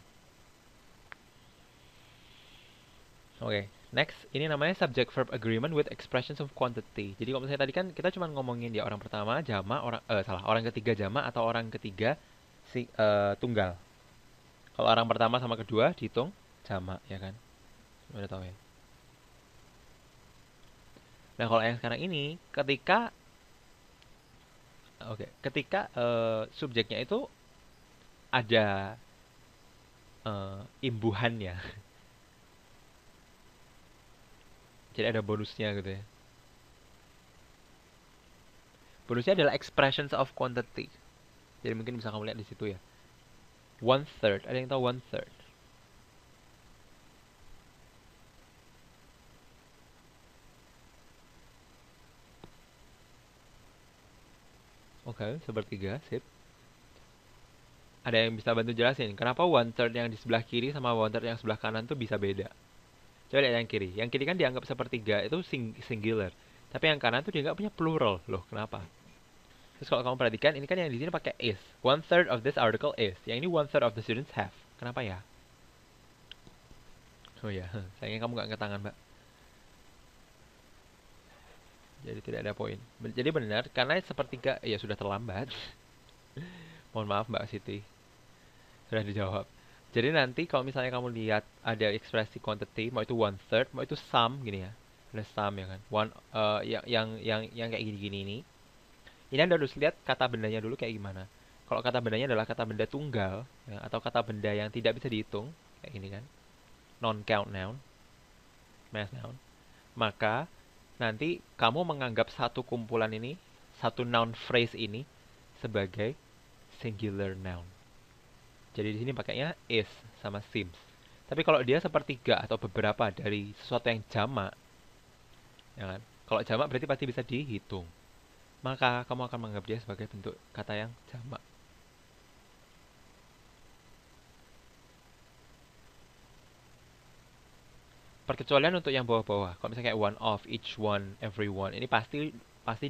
Oke, next, ini namanya subject verb agreement with expressions of quantity. Jadi kalau misalnya tadi kan kita cuma ngomongin dia orang pertama jama, orang ketiga jama atau orang ketiga tunggal. Kalau orang pertama sama kedua dihitung jama, ya kan? Udah tahu ya. Nah, kalau yang sekarang ini ketika subjeknya itu ada imbuhannya. Jadi ada bonusnya gitu ya. Bonusnya adalah expressions of quantity. Jadi mungkin bisa kamu lihat di situ ya. One third. Ada yang tahu one third? Oke, sepertiga, sip. Ada yang bisa bantu jelasin kenapa one third yang di sebelah kiri sama one third yang sebelah kanan tuh bisa beda? Coba lihat yang kiri. Yang kiri kan dianggap sepertiga itu singular. Tapi yang kanan tuh dianggap punya plural. Loh, kenapa? Terus kalau kamu perhatikan, ini kan yang di sini pakai is. One third of this article is. Yang ini one third of the students have. Kenapa ya? Oh ya, sayangnya kamu nggak angkat tangan, Mbak. Jadi tidak ada poin. Jadi benar, karena sepertiga, ya sudah terlambat. Mohon maaf Mbak Siti. Sudah dijawab. Jadi nanti kalau misalnya kamu lihat ada ekspresi quantity, mau itu one third, mau itu sum gini ya. Ada sum ya kan. Yang kayak gini-gini ini. Ini Anda harus lihat kata bendanya dulu kayak gimana. Kalau kata bendanya adalah kata benda tunggal ya, atau kata benda yang tidak bisa dihitung kayak gini kan. Non count noun, mass noun. Maka nanti kamu menganggap satu kumpulan ini, satu noun phrase ini sebagai singular noun. Jadi di sini pakainya is sama seems. Tapi kalau dia sepertiga atau beberapa dari sesuatu yang jamak, ya kan? Kalau jamak berarti pasti bisa dihitung. Maka kamu akan menganggap dia sebagai bentuk kata yang jamak. Perkecualian untuk yang bawah-bawah. Kalau misalnya kayak one of, each one, everyone, ini pasti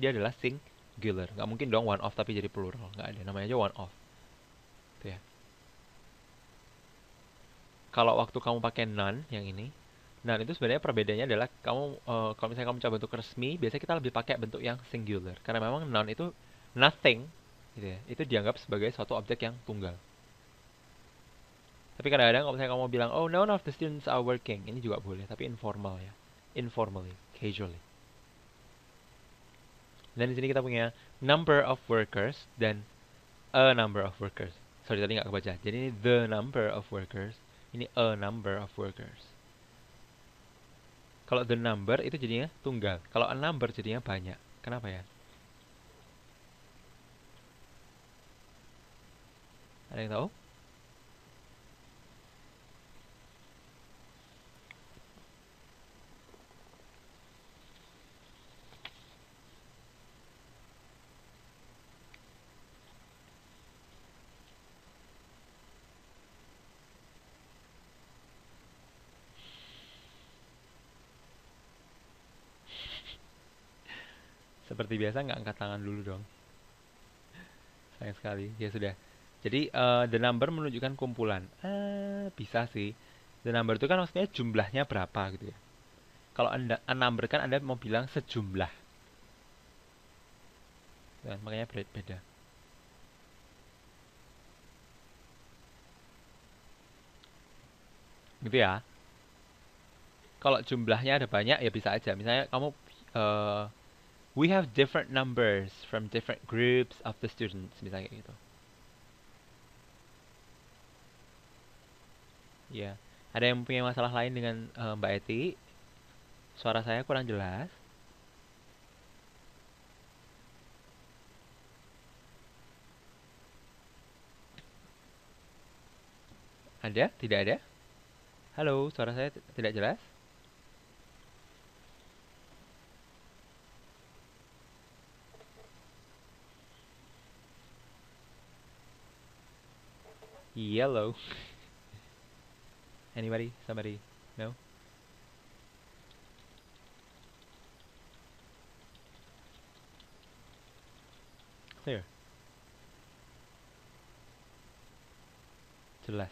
dia adalah singular. Nggak mungkin dong one of tapi jadi plural. Nggak ada. Namanya aja one of. Tuh ya. Kalau waktu kamu pakai none yang ini, none itu sebenarnya perbedaannya adalah kamu kalau misalnya kamu coba bentuk resmi, biasanya kita lebih pakai bentuk yang singular karena memang none itu nothing gitu ya. Itu dianggap sebagai suatu objek yang tunggal. Tapi kadang-kadang kalau misalnya kamu bilang, oh none of the students are working, ini juga boleh, tapi informal ya, informally, casually. Dan di sini kita punya number of workers dan a number of workers. Sorry tadi nggak kebaca. Jadi ini the number of workers, ini a number of workers. Kalau the number itu jadinya tunggal. Kalau a number jadinya banyak. Kenapa ya? Ada yang tahu? Seperti biasa nggak angkat tangan dulu dong. Sayang sekali. Ya sudah. Jadi the number menunjukkan kumpulan. Bisa sih. The number itu kan maksudnya jumlahnya berapa gitu ya. Kalau anda a number kan anda mau bilang sejumlah. Dan makanya beda. Gitu ya. Kalau jumlahnya ada banyak ya bisa aja. Misalnya kamu we have different numbers from different groups of the students misalnya kayak gitu. Ya. Ada yang punya masalah lain dengan Mbak Eti? Suara saya kurang jelas. Ada? Tidak ada? Halo, suara saya tidak jelas? Yellow. Anybody? Somebody? No? Clear. Jelas.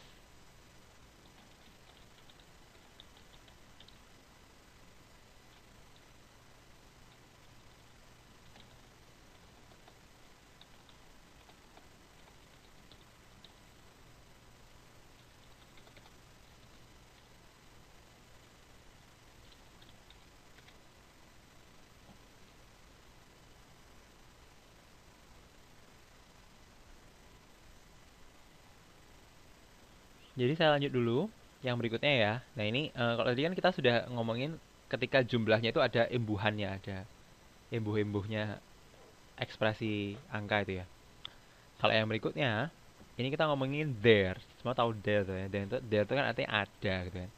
Jadi saya lanjut dulu yang berikutnya ya. Nah ini kalau tadi kan kita sudah ngomongin ketika jumlahnya itu ada imbuhannya, ada imbuh-imbuhnya ekspresi angka itu ya. Kalau yang berikutnya, ini kita ngomongin there. Semua tahu there tuh ya. There itu kan artinya ada gitu kan.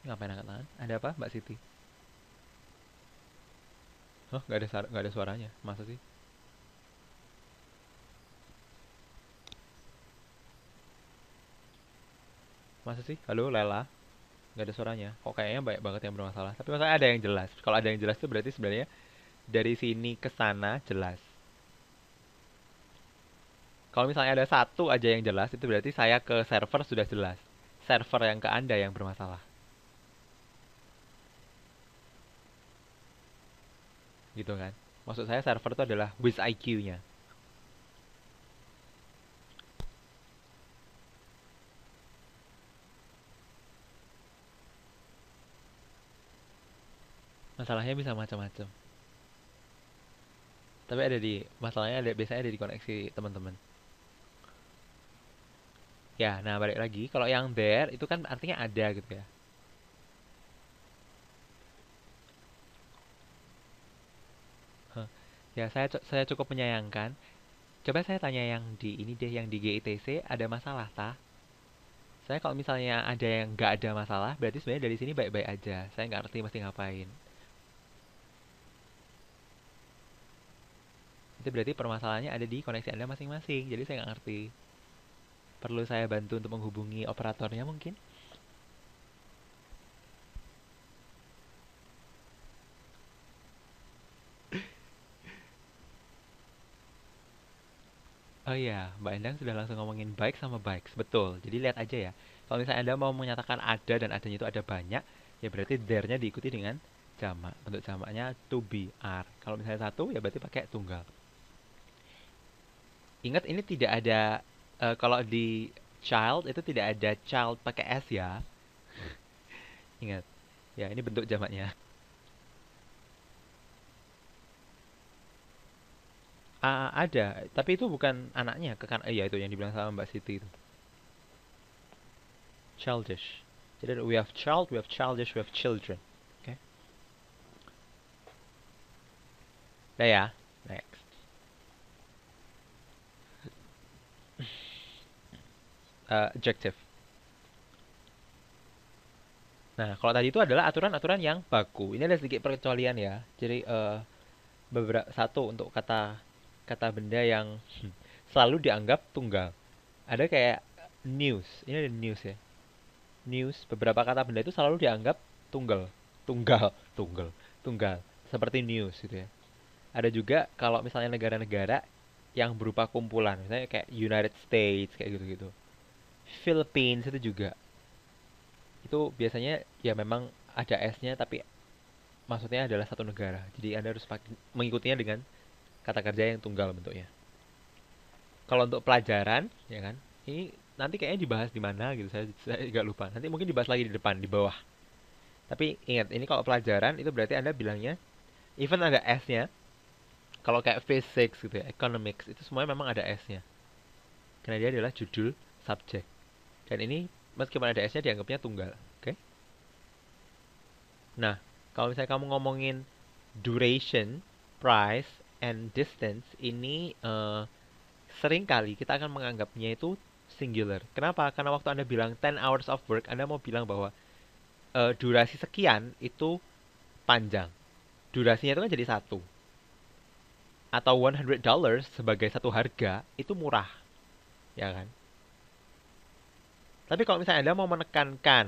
Ini ngapain angkat tangan? Ada apa, Mbak Siti? Oh, nggak ada suaranya. Masa sih? Masa sih? Halo, Lela. Nggak ada suaranya. Kok kayaknya banyak banget yang bermasalah. Tapi masalahnya ada yang jelas. Kalau ada yang jelas itu berarti sebenarnya dari sini ke sana jelas. Kalau misalnya ada satu aja yang jelas, itu berarti saya ke server sudah jelas. Server yang ke Anda yang bermasalah. Gitu kan? Maksud saya server itu adalah with IQ-nya. Masalahnya bisa macam-macam. Tapi ada di masalahnya ada biasanya ada di koneksi teman-teman. Ya, nah balik lagi. Kalau yang there itu kan artinya ada gitu ya. Huh. Ya, saya cukup menyayangkan. Coba saya tanya yang di ini deh, yang di GITC ada masalah tah? Saya kalau misalnya ada yang nggak ada masalah, berarti sebenarnya dari sini baik-baik aja. Saya nggak ngerti mesti ngapain. Itu berarti permasalahannya ada di koneksi Anda masing-masing. Jadi saya nggak ngerti. Perlu saya bantu untuk menghubungi operatornya mungkin? Oh iya, Mbak Endang sudah langsung ngomongin bike sama bikes. Betul. Jadi lihat aja ya. Kalau misalnya Anda mau menyatakan ada dan adanya itu ada banyak, ya berarti there-nya diikuti dengan jamak. Bentuk jamaknya to be, are. Kalau misalnya satu, ya berarti pakai tunggal. Ingat ini tidak ada kalau di child itu tidak ada child pakai s ya. Ingat. Ya, ini bentuk jamaknya. Ada, tapi itu bukan anaknya, iya itu yang dibilang sama Mbak Siti itu. Childish. Jadi we have child, we have childish, we have children. Oke. Okay? Nah ya, next. Adjective. Nah, kalau tadi itu adalah aturan-aturan yang baku. Ini ada sedikit perkecualian ya. Jadi beberapa satu untuk kata kata benda yang selalu dianggap tunggal. Ada kayak news. Ini ada news ya. News. Beberapa kata benda itu selalu dianggap tunggal, tunggal, tunggal, tunggal. Seperti news gitu ya. Ada juga kalau misalnya negara-negara yang berupa kumpulan, misalnya kayak United States kayak gitu-gitu. Philippines itu juga. Itu biasanya ya memang ada S-nya tapi maksudnya adalah satu negara. Jadi Anda harus mengikutinya dengan kata kerja yang tunggal bentuknya. Kalau untuk pelajaran, ya kan, ini nanti kayaknya dibahas di mana gitu. Saya juga lupa. Nanti mungkin dibahas lagi di depan, di bawah. Tapi ingat, ini kalau pelajaran itu berarti Anda bilangnya, even ada S-nya, kalau kayak physics gitu ya, economics, itu semuanya memang ada S-nya. Karena dia adalah judul subjek. Dan ini meskipun ada S-nya dianggapnya tunggal. Oke? Okay? Nah, kalau misalnya kamu ngomongin duration, price, and distance, ini sering kali kita akan menganggapnya itu singular. Kenapa? Karena waktu Anda bilang 10 hours of work, Anda mau bilang bahwa durasi sekian itu panjang. Durasinya itu kan jadi satu. Atau $100 sebagai satu harga itu murah. Ya kan? Tapi kalau misalnya Anda mau menekankan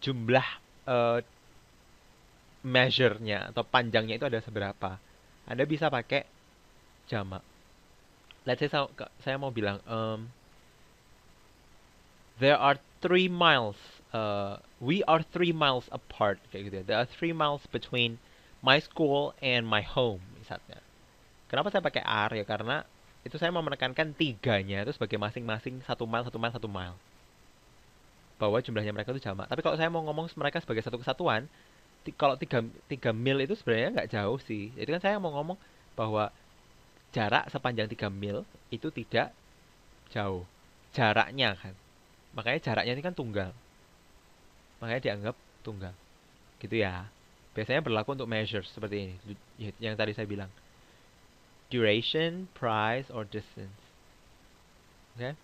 jumlah eh, measure-nya atau panjangnya itu ada seberapa, Anda bisa pakai jamak. Let's say saya mau bilang there are 3 miles. We are 3 miles apart kayak gitu ya. There are 3 miles between my school and my home misalnya. Kenapa saya pakai are ya? Karena itu saya mau menekankan tiganya itu sebagai masing-masing 1 mile, 1 mile, 1 mile. Bahwa jumlahnya mereka itu jamak. Tapi kalau saya mau ngomong mereka sebagai satu kesatuan, kalau 3 mil itu sebenarnya nggak jauh sih. Jadi kan saya mau ngomong bahwa jarak sepanjang 3 mil itu tidak jauh. Jaraknya kan. Makanya jaraknya ini kan tunggal. Makanya dianggap tunggal. Gitu ya. Biasanya berlaku untuk measures seperti ini. Yang tadi saya bilang. Duration, price, or distance. Oke.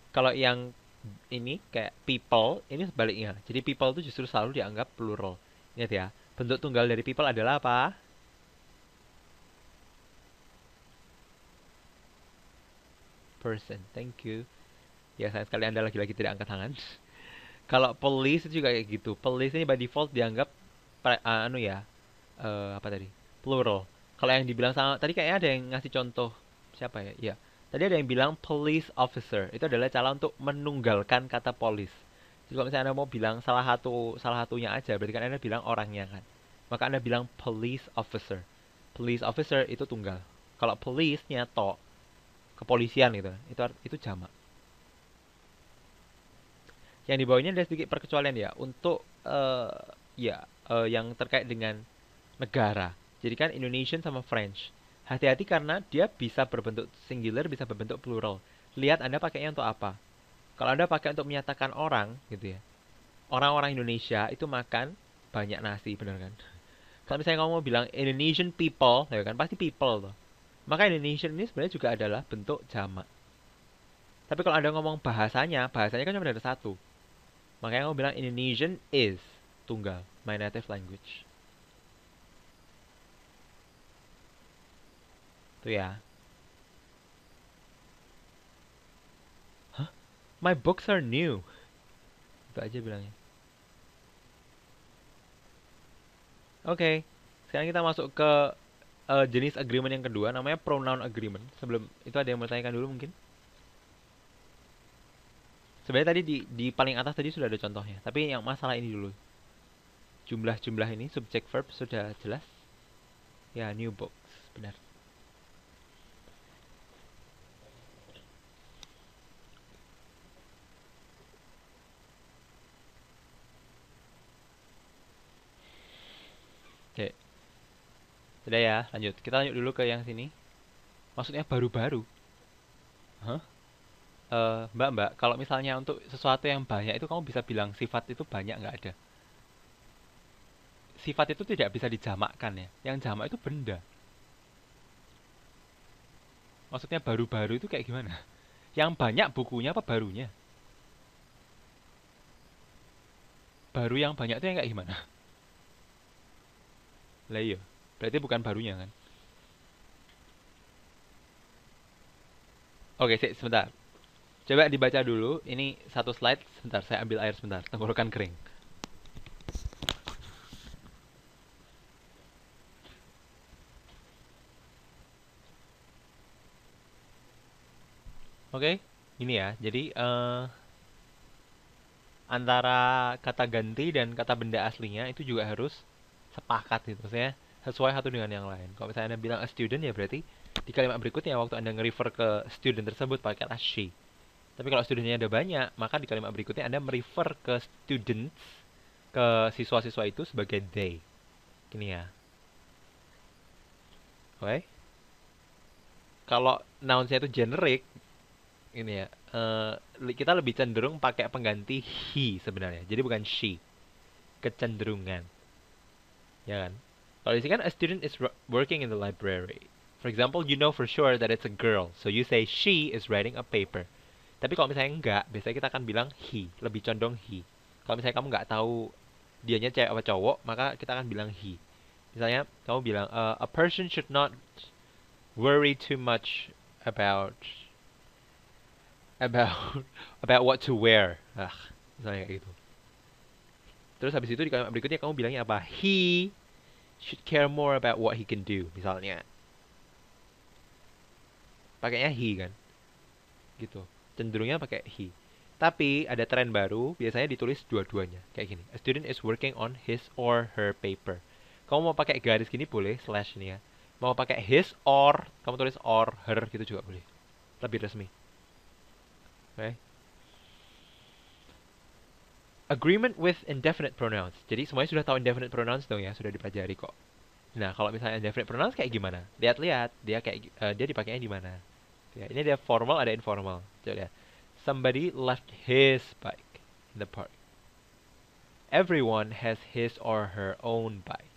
Kalau yang ini kayak people, ini sebaliknya. Jadi people itu justru selalu dianggap plural. Ingat ya. Bentuk tunggal dari people adalah apa? Person. Thank you. Ya, sayang sekali Anda lagi-lagi tidak angkat tangan. Kalau police itu juga kayak gitu. Police ini by default dianggap apa tadi? Plural. Kalau yang dibilang sama tadi kayaknya ada yang ngasih contoh siapa ya? Iya. Tadi ada yang bilang police officer. Itu adalah cara untuk menunggalkan kata police. Jadi kalau misalnya Anda mau bilang salah satunya aja, berarti kan Anda bilang orangnya kan. Maka Anda bilang police officer. Police officer itu tunggal. Kalau police-nya kepolisian gitu. Itu jamak. Yang di bawahnya ada sedikit perkecualian ya untuk yang terkait dengan negara. Jadi kan Indonesian sama French. Hati-hati karena dia bisa berbentuk singular, bisa berbentuk plural. Lihat Anda pakainya untuk apa. Kalau Anda pakai untuk menyatakan orang, gitu ya. Orang-orang Indonesia itu makan banyak nasi, benar kan? Kalau misalnya kamu mau bilang Indonesian people, ya kan pasti people tuh. Maka Indonesian ini sebenarnya juga adalah bentuk jamak. Tapi kalau Anda ngomong bahasanya kan cuma ada satu. Makanya kamu bilang Indonesian is tunggal, my native language. Tuh ya. Hah? My books are new. Itu aja bilangnya. Oke. Sekarang kita masuk ke jenis agreement yang kedua, namanya pronoun agreement. Sebelum itu ada yang mau tanyakan dulu mungkin? Sebenarnya tadi di paling atas tadi sudah ada contohnya. Tapi yang masalah ini dulu. Jumlah-jumlah ini, subject verb sudah jelas? Ya, new books. Benar. Oke. Sudah ya, lanjut. Kita lanjut dulu ke yang sini. Maksudnya baru-baru. Hah? Mbak, kalau misalnya untuk sesuatu yang banyak itu kamu bisa bilang sifat itu banyak nggak ada. Sifat itu tidak bisa dijamakkan ya. Yang jamak itu benda. Maksudnya baru-baru itu kayak gimana? Yang banyak bukunya apa barunya? Baru yang banyak itu yang kayak gimana? Lah iya, berarti bukan barunya kan? Oke, sebentar. Coba dibaca dulu. Ini satu slide. Sebentar, saya ambil air sebentar. Tenggorokan kering. Oke, ini ya. Jadi antara kata ganti dan kata benda aslinya itu juga harus sepakat gitu. Maksudnya sesuai satu dengan yang lain. Kalau misalnya Anda bilang a student ya berarti di kalimat berikutnya waktu Anda nge-refer ke student tersebut pakai kata she. Tapi kalau studentnya ada banyak, maka di kalimat berikutnya Anda merefer ke students, ke siswa-siswa itu sebagai they. Gini ya. Oke. Kalau nounsnya itu generic, ini ya, kita lebih cenderung pakai pengganti he sebenarnya. Jadi bukan she. Kecenderungan. Ya kan? Kalau di sini kan a student is working in the library. For example, you know for sure that it's a girl. So you say she is writing a paper. Tapi kalau misalnya enggak, biasanya kita akan bilang he, lebih condong he. Kalau misalnya kamu nggak tahu dianya cewek apa cowok, maka kita akan bilang he. Misalnya kamu bilang a person should not worry too much about about about what to wear. Misalnya kayak gitu. Terus habis itu di kalimat berikutnya kamu bilangnya apa? He should care more about what he can do, misalnya. Pakainya he kan? Gitu. Cenderungnya pakai he. Tapi ada tren baru, biasanya ditulis dua-duanya. Kayak gini. A student is working on his or her paper. Kamu mau pakai garis gini boleh, slash ini ya. Mau pakai his or, kamu tulis or, her gitu juga boleh. Lebih resmi. Oke. Okay. Agreement with indefinite pronouns. Jadi semuanya sudah tahu indefinite pronouns dong ya, sudah dipelajari kok. Nah, kalau misalnya indefinite pronouns kayak gimana? Lihat-lihat, dia kayak dia dipakainya di mana. Ya, ini ada formal, ada informal. Coba lihat. Somebody left his bike in the park. Everyone has his or her own bike.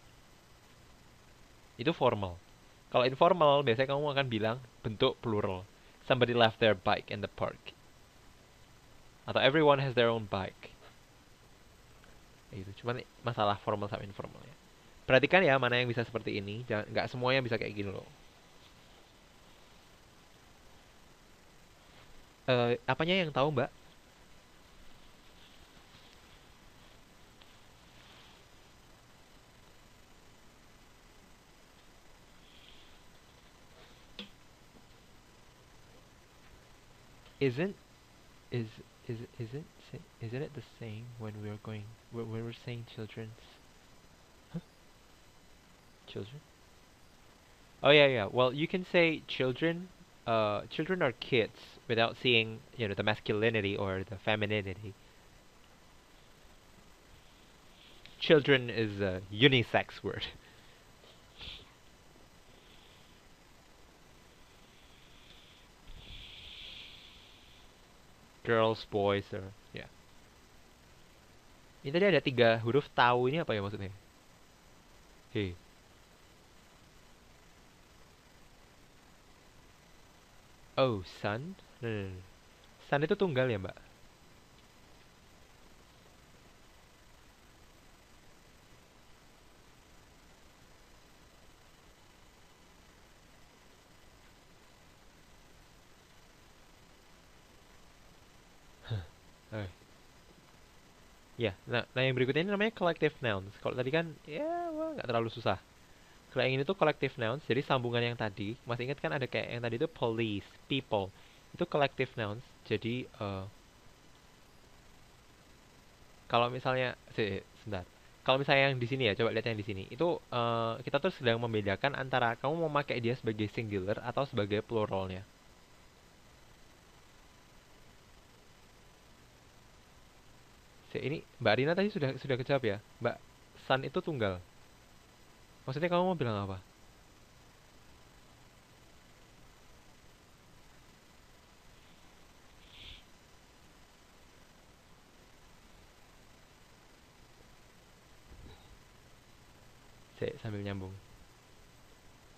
Itu formal. Kalau informal, biasanya kamu akan bilang bentuk plural. Somebody left their bike in the park. Atau everyone has their own bike. Itu cuman masalah formal sama informal ya. Perhatikan ya mana yang bisa seperti ini. Jangan, nggak semuanya bisa kayak gini loh. Apanya yang tahu Mbak? Isn't is isn't it the same when we're going when we're saying children's children? Oh yeah. Well, you can say children. Children are kids without seeing the masculinity or the femininity. Children is a unisex word. Girls, boys, or yeah. Ini tadi ada 3 huruf tahu, ini apa ya maksudnya? Hey. Oh, son? No. Son itu tunggal ya, Mbak? Oh. Ya, nah yang berikutnya ini namanya collective nouns. Kalau tadi kan, ya, wah, nggak terlalu susah. Kalau yang ini tuh collective nouns, jadi sambungan yang tadi, masih ingat kan ada kayak yang tadi itu police, people. Itu collective nouns, jadi kalau misalnya, sebentar. Kalau misalnya yang di sini ya, coba lihat yang di sini. Itu kita tuh sedang membedakan antara kamu mau pakai dia sebagai singular atau sebagai pluralnya. Ini Mbak Rina tadi sudah kejawab ya. Mbak San itu tunggal. Maksudnya kamu mau bilang apa? Saya sambil nyambung.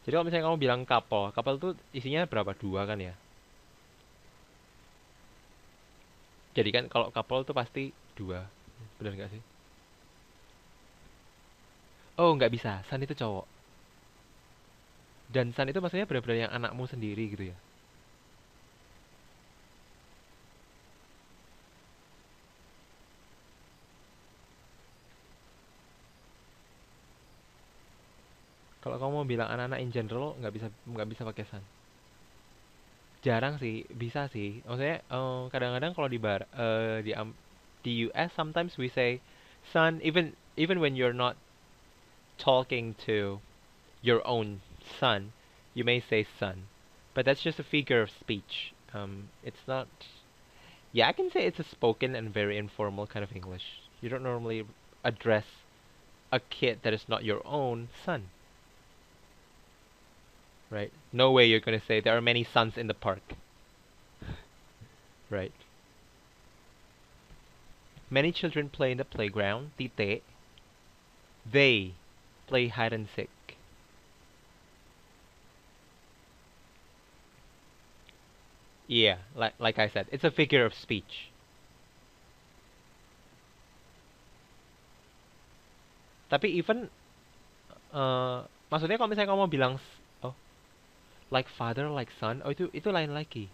Jadi kalau misalnya kamu bilang couple tuh isinya berapa? 2 kan ya? Jadi kan kalau couple tuh pasti 2. Benar nggak sih? Oh, nggak bisa. San itu cowok. Dan San itu maksudnya benar-benar yang anakmu sendiri gitu ya. Kalau kamu mau bilang anak-anak in general nggak bisa pakai San. Jarang sih, bisa sih. Maksudnya kadang-kadang kalau di US sometimes we say son even when you're not talking to your own son, you may say son. But that's just a figure of speech. It's not. Yeah, I can say it's a spoken and very informal kind of English. You don't normally address a kid that is not your own son, right? No way you're gonna say there are many sons in the park, right? Many children play in the playground. Tite. They play hide and seek. Yeah, like I said, it's a figure of speech. Tapi even maksudnya kalau misalnya kamu mau bilang like father, like son, oh itu lain lagi.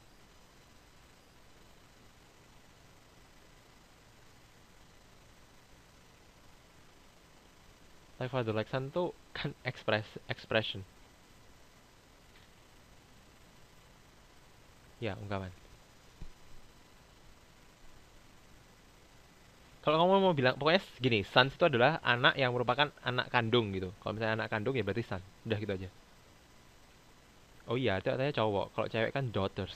My father like son tuh kan expression. Ya, ungkapan. Kalau kamu mau bilang, pokoknya gini, sons itu adalah anak yang merupakan anak kandung gitu. Kalau misalnya anak kandung ya berarti son. Udah gitu aja. Oh iya, itu katanya cowok. Kalau cewek kan daughters.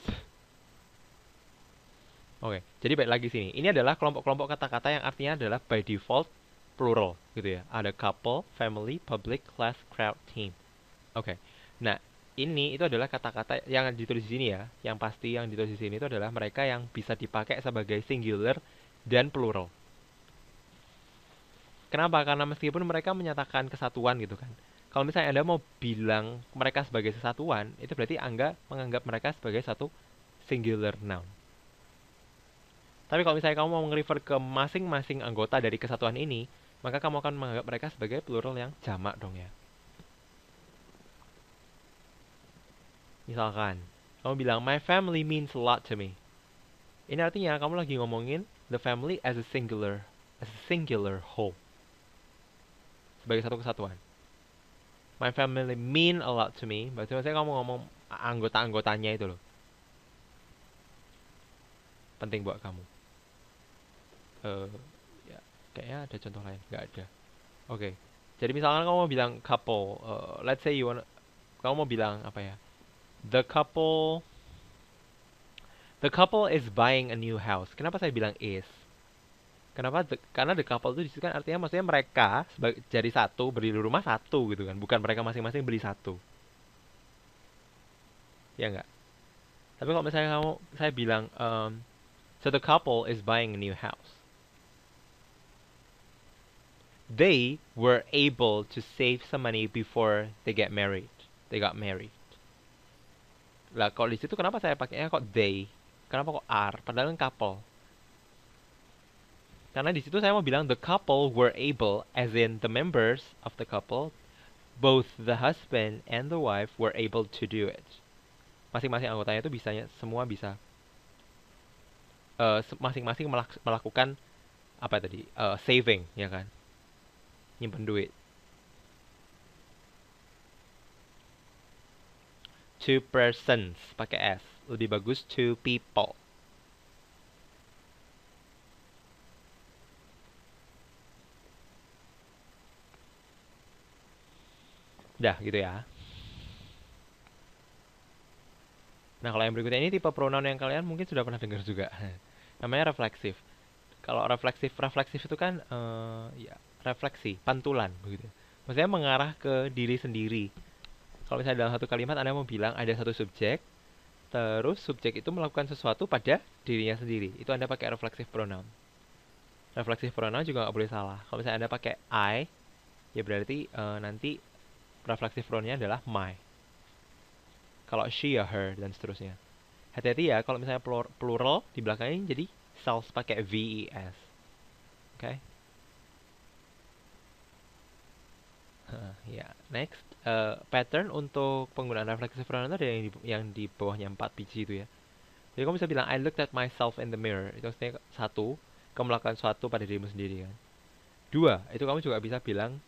Oke, jadi balik lagi sini. Ini adalah kelompok-kelompok kata-kata yang artinya adalah by default plural gitu ya. Ada couple, family, public, class, crowd, team. Oke. Nah, ini itu adalah kata-kata yang ditulis di sini ya. Yang pasti yang ditulis di sini itu adalah mereka yang bisa dipakai sebagai singular dan plural. Kenapa? Karena meskipun mereka menyatakan kesatuan gitu kan. Kalau misalnya Anda mau bilang mereka sebagai kesatuan, itu berarti Anda menganggap mereka sebagai satu singular noun. Tapi kalau misalnya kamu mau nge-refer ke masing-masing anggota dari kesatuan ini, maka kamu akan menganggap mereka sebagai plural yang jamak dong ya. Misalkan, kamu bilang, my family means a lot to me. Ini artinya kamu lagi ngomongin the family as a singular whole. Sebagai satu kesatuan. My family mean a lot to me. Berarti maksudnya kamu ngomong anggota-anggotanya itu loh. Penting buat kamu. Ya, kayaknya ada contoh lain. Nggak ada. Oke. Jadi misalkan kamu mau bilang couple. Let's say kamu mau bilang apa ya? The couple is buying a new house. Kenapa saya bilang is? Kenapa? Karena the couple itu disitu kan artinya maksudnya mereka jadi satu, beli rumah satu gitu kan. Bukan mereka masing-masing beli satu. Ya enggak? Tapi kalau misalnya saya bilang, so the couple is buying a new house. They were able to save some money before they got married. Lah kalau di situ kenapa saya pakainya kok they? Kenapa kok are? Padahal kan couple. Karena di situ saya mau bilang the couple were able, as in the members of the couple, both the husband and the wife were able to do it. Masing-masing anggotanya itu semua bisa. Masing-masing melakukan apa tadi? Saving, ya kan? Nyimpen duit. Two persons pakai s. Lebih bagus two people. Dah gitu ya. Nah kalau yang berikutnya ini tipe pronoun yang kalian mungkin sudah pernah dengar juga. Namanya refleksif. Kalau refleksif itu kan ya refleksi, pantulan begitu. Maksudnya mengarah ke diri sendiri. Kalau misalnya dalam satu kalimat Anda mau bilang ada satu subjek, terus subjek itu melakukan sesuatu pada dirinya sendiri. Itu Anda pakai refleksif pronoun. Refleksif pronoun juga nggak boleh salah. Kalau misalnya Anda pakai I, ya berarti nanti refleksif pronounnya adalah my. Kalau she ya her dan seterusnya. Hati-hati ya kalau misalnya plural di belakangnya jadi self pakai VES. Oke. Ya, next pattern untuk penggunaan reflexive pronoun ada yang di bawahnya 4 biji itu ya. Jadi kamu bisa bilang I looked at myself in the mirror. Itu maksudnya satu, kamu melakukan sesuatu pada dirimu sendiri kan. Dua, itu kamu juga bisa bilang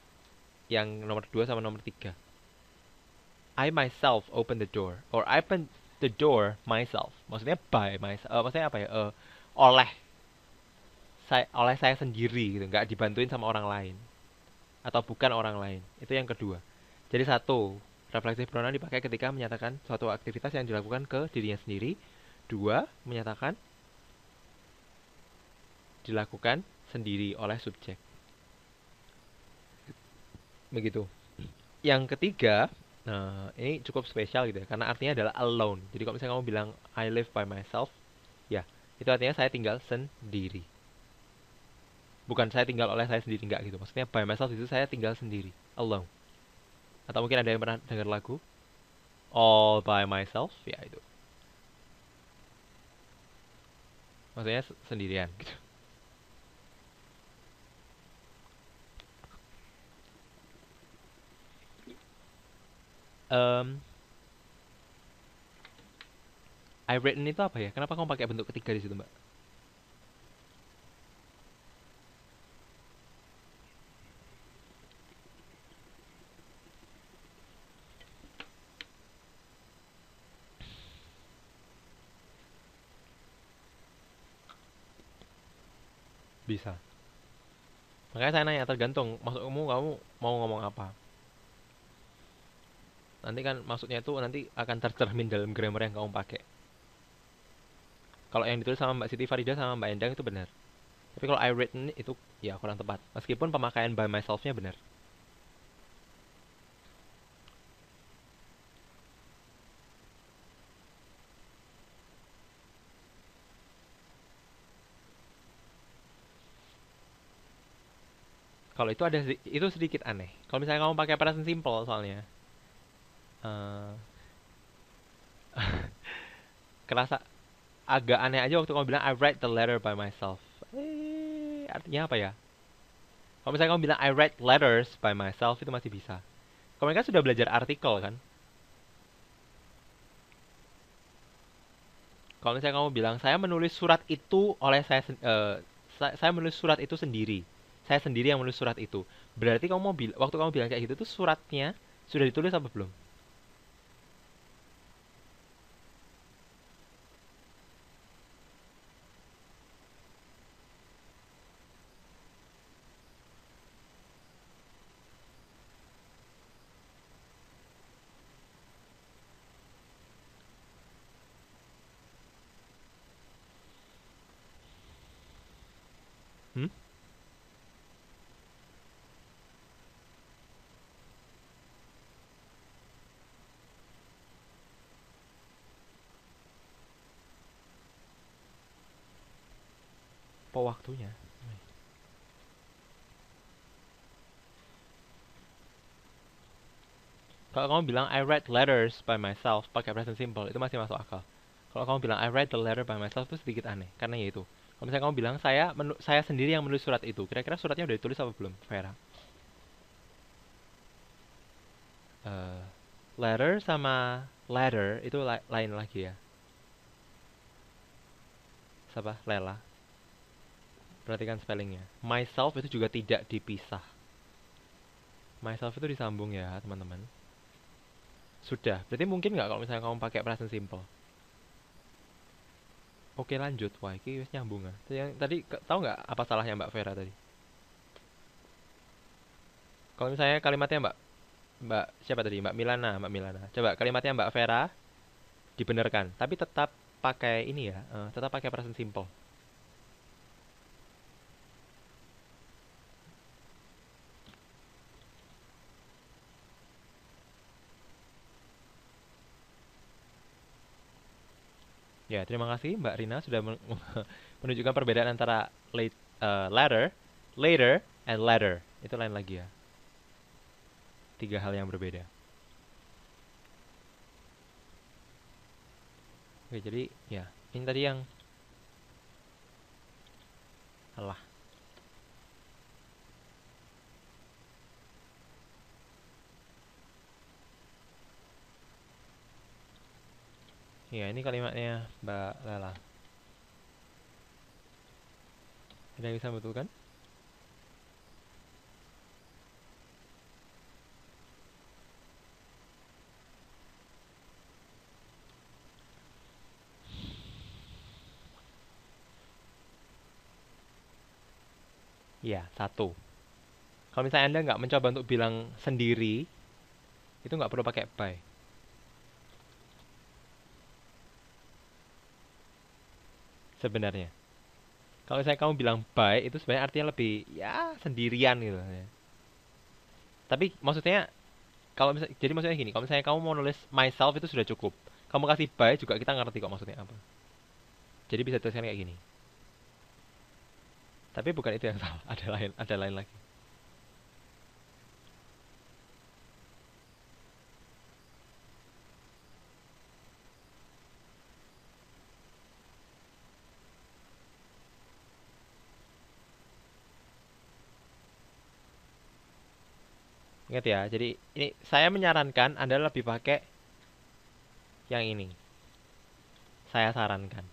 yang nomor 2 sama nomor 3. I myself open the door or I open the door myself. Maksudnya by myself. Maksudnya apa ya? Oleh saya sendiri gitu, nggak dibantuin sama orang lain atau bukan orang lain. Itu yang kedua. Jadi satu, refleksif pronoun dipakai ketika menyatakan suatu aktivitas yang dilakukan ke dirinya sendiri. Dua, menyatakan dilakukan sendiri oleh subjek. Begitu. Yang ketiga, ini cukup spesial gitu ya, karena artinya adalah alone. Jadi kalau misalnya kamu bilang I live by myself, ya itu artinya saya tinggal sendiri. Bukan saya tinggal oleh saya sendiri, enggak gitu. Maksudnya by myself itu saya tinggal sendiri, alone. Atau mungkin ada yang pernah dengar lagu All by myself, ya itu. Maksudnya sendirian gitu. I've written itu apa ya? Kenapa kamu pakai bentuk ketiga di situ, Mbak? Bisa. Makanya saya nanya, tergantung maksudmu kamu mau ngomong apa. Nanti kan maksudnya itu nanti akan tercermin dalam grammar yang kamu pakai. Kalau yang ditulis sama Mbak Siti Farida sama Mbak Endang itu benar. Tapi kalau I written itu ya kurang tepat. Meskipun pemakaian by myself-nya benar. Kalau itu ada itu sedikit aneh. Kalau misalnya kamu pakai present simple soalnya, eh kerasa agak aneh aja waktu kamu bilang I write the letter by myself. Artinya apa ya? Kalau misalnya kamu bilang I write letters by myself itu masih bisa. Kamu kan sudah belajar artikel kan? Kalau misalnya kamu bilang saya menulis surat itu oleh saya menulis surat itu sendiri. Saya sendiri yang menulis surat itu. Berarti kamu mau waktu kamu bilang kayak gitu tuh suratnya sudah ditulis apa belum? Hmm? Apa waktunya? Kalau kamu bilang I write letters by myself pakai present simple itu masih masuk akal. Kalau kamu bilang I write the letter by myself itu sedikit aneh karena ya itu. Kalau misalnya kamu bilang saya sendiri yang menulis surat itu, kira-kira suratnya udah ditulis apa belum, Vera? Eh, letter sama letter itu lain lagi ya. Siapa? Lela. Perhatikan spellingnya. Myself itu juga tidak dipisah. Myself itu disambung ya, teman-teman. Sudah. Berarti mungkin nggak kalau misalnya kamu pakai present simple? Oke lanjut. Wah, ini wis nyambung ya. Tadi tahu nggak apa salahnya Mbak Vera tadi? Kalau misalnya kalimatnya Mbak siapa tadi? Mbak Milana, Mbak Milana. Coba kalimatnya Mbak Vera dibenarkan, tapi tetap pakai ini ya, tetap pakai present simple. Ya, terima kasih Mbak Rina sudah menunjukkan perbedaan antara ladder, later, and ladder. Itu lain lagi ya. Tiga hal yang berbeda. Oke, jadi ya, ini tadi yang alah. Ya, ini kalimatnya Mbak Lala. Ada yang bisa betulkan? Ya, satu. Kalau misalnya Anda nggak mencoba untuk bilang sendiri, itu nggak perlu pakai by. Sebenarnya. Kalau misalnya kamu bilang by, itu sebenarnya artinya lebih, ya, sendirian gitu. Ya. Tapi maksudnya, jadi maksudnya gini, kalau misalnya kamu mau nulis myself itu sudah cukup. Kamu kasih by juga kita ngerti kok maksudnya apa. Jadi bisa tuliskan kayak gini. Tapi bukan itu yang salah, ada lain lagi. Ingat ya, jadi ini saya menyarankan Anda lebih pakai yang ini. Saya sarankan.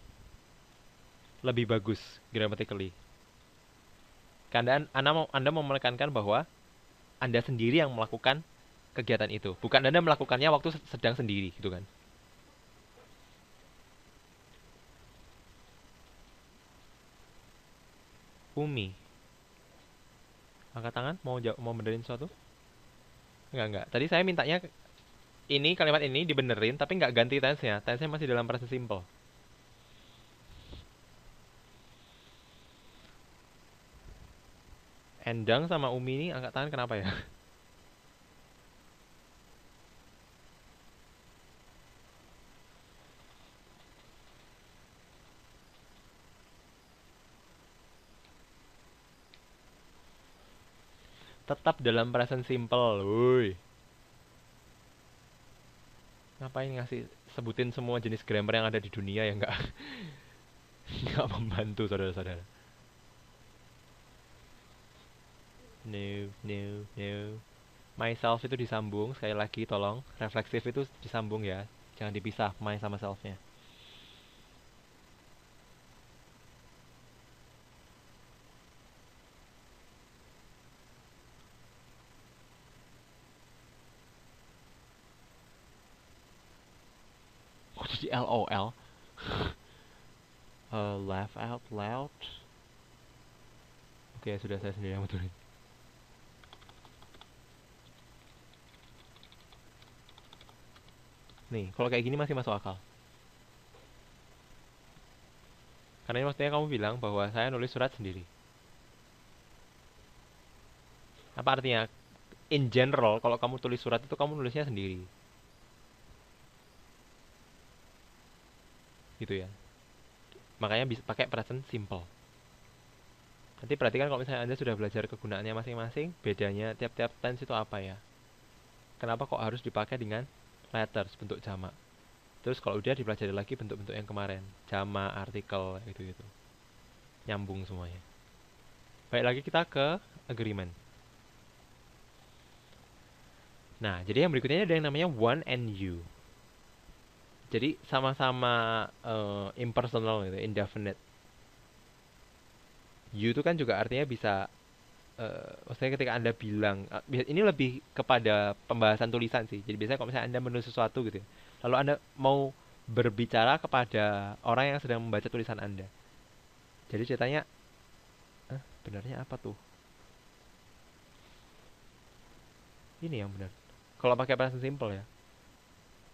Lebih bagus grammatically. Karena Anda mau menekankan bahwa Anda sendiri yang melakukan kegiatan itu. Bukan Anda melakukannya waktu sedang sendiri gitu kan. Umi. Angkat tangan, mau benerin sesuatu? Enggak. Tadi saya mintanya ini kalimat ini dibenerin tapi nggak ganti tense-nya. Tense-nya masih dalam present simple. Endang sama Umi ini angkat tangan kenapa ya? Tetap dalam present simple, woi. Ngapain ngasih sebutin semua jenis grammar yang ada di dunia yang nggak membantu saudara-saudara. No. Myself itu disambung, sekali lagi tolong. Refleksif itu disambung ya. Jangan dipisah my sama self-nya. Kok jadi LOL? Laugh out loud. Oke, sudah saya sendiri yang betulin. Nih, kalau kayak gini masih masuk akal. Karena ini maksudnya kamu bilang bahwa saya nulis surat sendiri. Apa artinya? In general, kalau kamu tulis surat itu kamu nulisnya sendiri. Gitu ya. Makanya bisa pakai present simple. Nanti perhatikan kalau misalnya Anda sudah belajar kegunaannya masing-masing, bedanya tiap-tiap tense itu apa ya. Kenapa kok harus dipakai dengan letters, bentuk jamak. Terus kalau udah dipelajari lagi bentuk-bentuk yang kemarin. Jamak, artikel, gitu-gitu. Nyambung semuanya. Baik, lagi kita ke agreement. Nah, jadi yang berikutnya ada yang namanya one and you. Jadi sama-sama impersonal gitu, indefinite. You itu kan juga artinya bisa maksudnya ketika Anda bilang ini lebih kepada pembahasan tulisan sih. Jadi biasanya kalau misalnya Anda menulis sesuatu gitu ya, lalu Anda mau berbicara kepada orang yang sedang membaca tulisan Anda. Jadi ceritanya benarnya apa tuh? Ini yang benar. Kalau pakai present simple ya.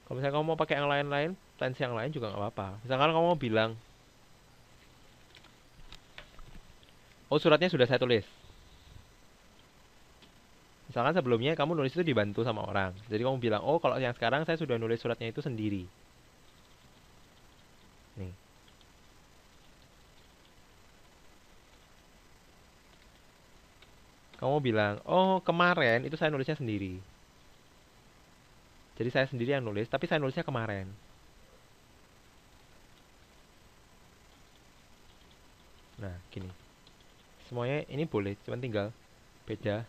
Kalau misalnya kamu mau pakai yang lain-lain, tense yang lain juga nggak apa-apa. Misalkan kamu mau bilang, oh suratnya sudah saya tulis. Misalkan sebelumnya kamu nulis itu dibantu sama orang. Jadi kamu bilang, oh kalau yang sekarang saya sudah nulis suratnya itu sendiri. Nih. Kamu bilang, oh kemarin itu saya nulisnya sendiri. Jadi saya sendiri yang nulis, tapi saya nulisnya kemarin. Nah, gini. Semuanya ini boleh, cuman tinggal beda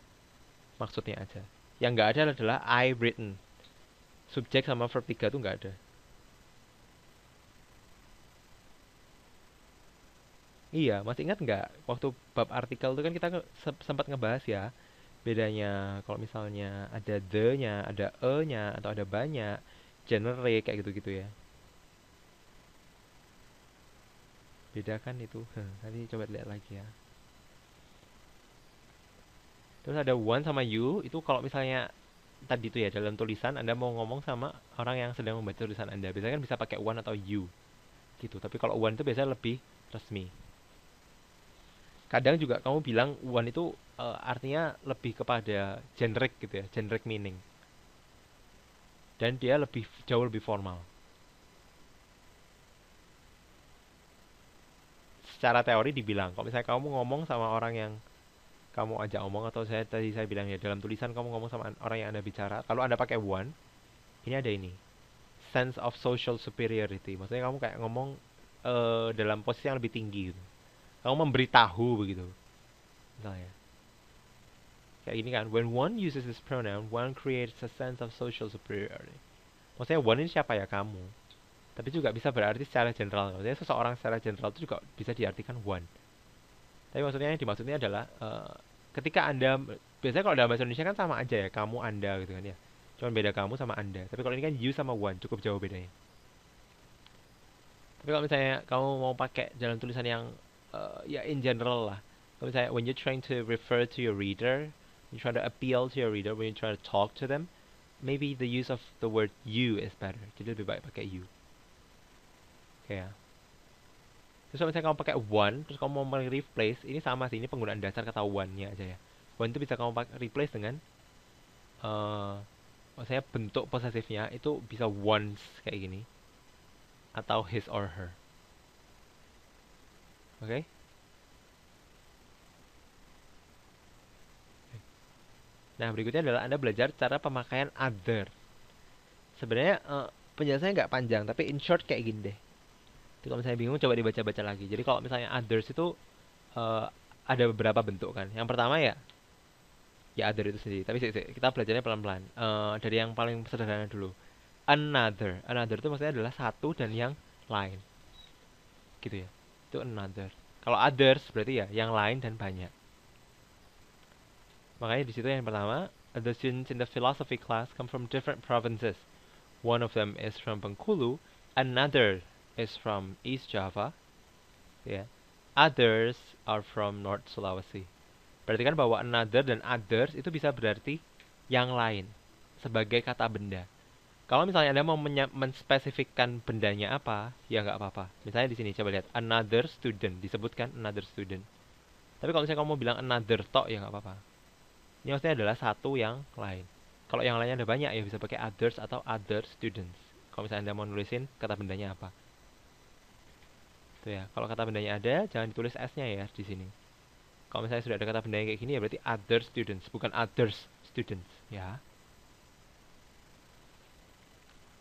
maksudnya aja. Yang nggak ada adalah I written. Subjek sama verb 3 tuh nggak ada. Iya, masih ingat nggak? Waktu bab artikel itu kan kita sempat ngebahas ya. Bedanya kalau misalnya ada the-nya, ada e-nya, atau ada banyak, generic, kayak gitu-gitu ya. Beda kan itu. Nanti coba lihat lagi ya. Terus ada one sama you, itu kalau misalnya tadi itu ya dalam tulisan Anda mau ngomong sama orang yang sedang membaca tulisan Anda. Biasanya kan bisa pakai one atau you gitu. Tapi kalau one itu biasanya lebih resmi. Kadang juga kamu bilang one itu artinya lebih kepada generic gitu ya, generic meaning. Dan dia jauh lebih formal. Secara teori dibilang, kalau misalnya kamu ngomong sama orang yang kamu ajak ngomong atau tadi saya bilang ya dalam tulisan kamu ngomong sama orang yang Anda bicara, kalau Anda pakai one, ini ada ini. Sense of social superiority. Maksudnya kamu kayak ngomong dalam posisi yang lebih tinggi gitu. Kamu memberitahu begitu. Misalnya. Kayak gini kan, when one uses this pronoun, one creates a sense of social superiority. Maksudnya one ini siapa ya? Kamu. Tapi juga bisa berarti secara general. Maksudnya seseorang secara general itu juga bisa diartikan one. Tapi maksudnya yang dimaksudnya adalah ketika Anda, biasanya kalau dalam bahasa Indonesia kan sama aja ya, kamu, Anda gitu kan ya. Cuman beda kamu sama Anda. Tapi kalau ini kan you sama one, cukup jauh bedanya. Tapi kalau misalnya kamu mau pakai jalan tulisan yang ya in general lah, Kalau misalnya when you're trying to refer to your reader, you try to appeal to your reader, when you try to talk to them, maybe the use of the word you is better. Jadi lebih baik pakai you. Oke ya. Terus kalau misalnya kamu pakai one, terus kamu mau replace, ini sama sih, ini penggunaan dasar kata one-nya aja ya. One itu bisa kamu replace dengan maksudnya bentuk posesifnya itu bisa once kayak gini atau his or her. Oke? Nah, berikutnya adalah Anda belajar cara pemakaian other. Sebenarnya penjelasannya nggak panjang, tapi in short kayak gini deh. Jadi kalau misalnya bingung, coba dibaca-baca lagi. Jadi kalau misalnya others itu ada beberapa bentuk kan. Yang pertama ya other itu sendiri. Tapi kita belajarnya pelan-pelan. Dari yang paling sederhana dulu. Another itu maksudnya adalah satu dan yang lain. Gitu ya. Itu another. Kalau others berarti ya yang lain dan banyak. Makanya di situ yang pertama, the students in the philosophy class come from different provinces. One of them is from Bengkulu, another is from East Java. Yeah. Others are from North Sulawesi. Berarti kan bahwa another dan others itu bisa berarti yang lain sebagai kata benda. Kalau misalnya Anda mau menspesifikkan bendanya apa, ya nggak apa-apa. Misalnya di sini coba lihat another student, disebutkan another student. Tapi kalau misalnya kamu mau bilang another tok, ya nggak apa-apa. Ini maksudnya adalah satu yang lain. Kalau yang lainnya ada banyak, ya bisa pakai others atau other students. Kalau misalnya Anda mau nulisin kata bendanya apa. Tuh ya, kalau kata bendanya ada, jangan ditulis S-nya ya di sini. Kalau misalnya sudah ada kata bendanya kayak gini, ya berarti other students, bukan others students, ya.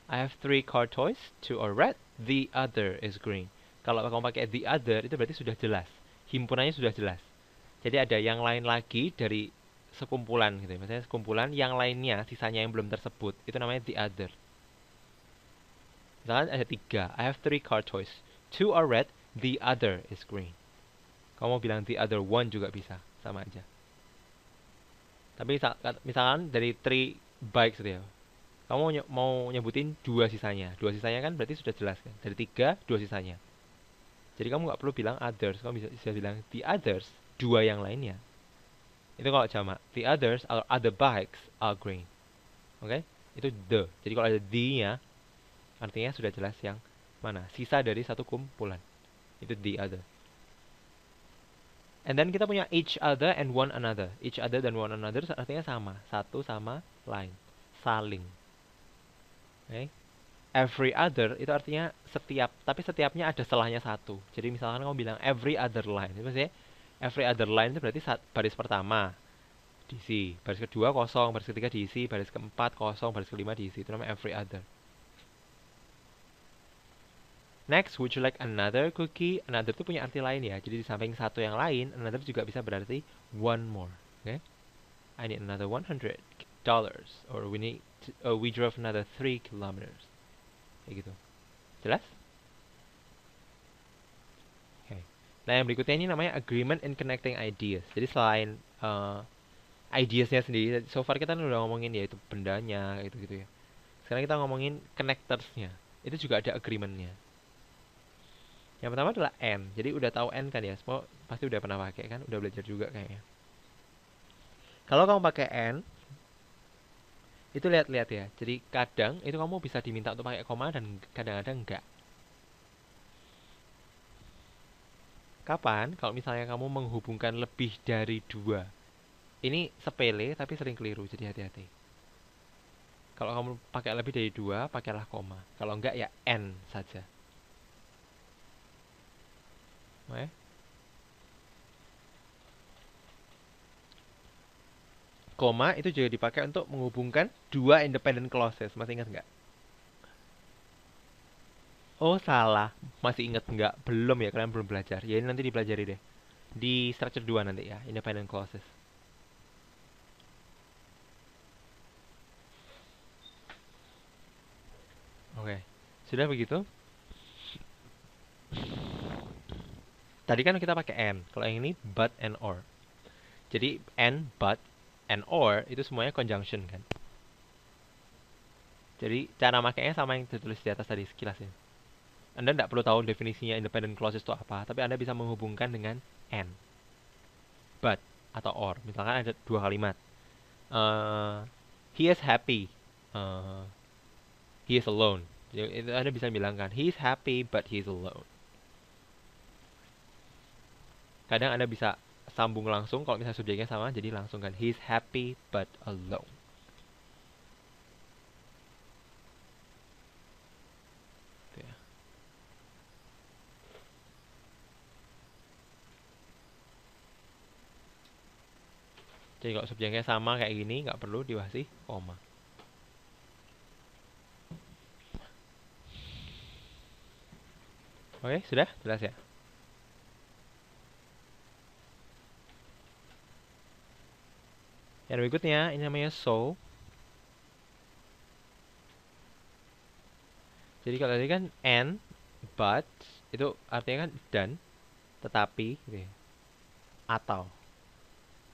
I have 3 car toys, 2 are red, the other is green. Kalau kamu pakai the other, itu berarti sudah jelas. Himpunannya sudah jelas. Jadi ada yang lain lagi dari sekumpulan gitu. Misalnya sekumpulan yang lainnya, sisanya yang belum tersebut, itu namanya the other. Misalkan ada 3, I have 3 car toys. 2 are red, the other is green. Kamu mau bilang the other one juga bisa, sama aja. Tapi misalkan dari 3 bikes gitu ya. Kamu mau nyebutin 2 sisanya. 2 sisanya kan berarti sudah jelas kan. Dari 3, 2 sisanya. Jadi kamu nggak perlu bilang others, kamu bisa bilang the others, 2 yang lainnya. Itu kalau jamak. The others or other bikes are green. Oke? Itu the. Jadi kalau ada the-nya, artinya sudah jelas yang mana. Sisa dari satu kumpulan. Itu the other. And then kita punya each other and one another. Each other dan one another artinya sama. Satu sama lain. Saling. Oke? Every other itu artinya setiap. Tapi setiapnya ada selahnya satu. Jadi misalkan kamu bilang every other line. Itu maksudnya every other line itu berarti baris pertama diisi, baris kedua kosong, baris ketiga diisi, baris keempat kosong, baris kelima diisi. Itu namanya every other. Next, would you like another cookie? Another itu punya arti lain ya. Jadi di samping satu yang lain, another juga bisa berarti one more. Okay? I need another $100. Or we drove another 3 kilometers. Kayak gitu. Jelas? Nah, yang berikutnya ini namanya agreement in connecting ideas. Jadi selain ideasnya sendiri, so far kita udah ngomongin ya itu bendanya, gitu ya. Sekarang kita ngomongin connectorsnya. Itu juga ada agreementnya. Yang pertama adalah and. Jadi udah tahu and kan ya, semua pasti udah pernah pakai kan, udah belajar juga kayaknya. Kalau kamu pakai and, itu lihat-lihat ya. Jadi kadang itu kamu bisa diminta untuk pakai koma dan kadang-kadang enggak. Kapan? Kalau misalnya kamu menghubungkan lebih dari 2. Ini sepele tapi sering keliru, jadi hati-hati. Kalau kamu pakai lebih dari 2, pakailah koma. Kalau enggak ya N saja. Oke? Koma itu juga dipakai untuk menghubungkan 2 independent clauses. Masih ingat nggak? Oh salah, masih inget nggak? Belum ya, kalian belum belajar. Ya ini nanti dipelajari deh. Di structure 2 nanti ya, independent clauses. Oke, sudah begitu? Tadi kan kita pakai and. Kalau yang ini but and or. Jadi and, but, and or itu semuanya conjunction kan. Jadi cara makainya sama yang ditulis di atas tadi sekilas ya. Anda tidak perlu tahu definisinya independent clauses itu apa, tapi Anda bisa menghubungkan dengan and. but atau or. Misalkan ada dua kalimat. He is happy. He is alone. Itu Anda bisa bilang kan, he is happy but he is alone. Kadang Anda bisa sambung langsung kalau misalnya subjeknya sama, jadi langsung kan, he is happy but alone. Gitu ya. Jadi kalau subjeknya sama kayak gini, nggak perlu dikasih koma. Oke, sudah? Jelas ya? Yang berikutnya, ini namanya so. Jadi kalau tadi kan and, but, itu artinya kan dan, tetapi, gitu ya. Atau.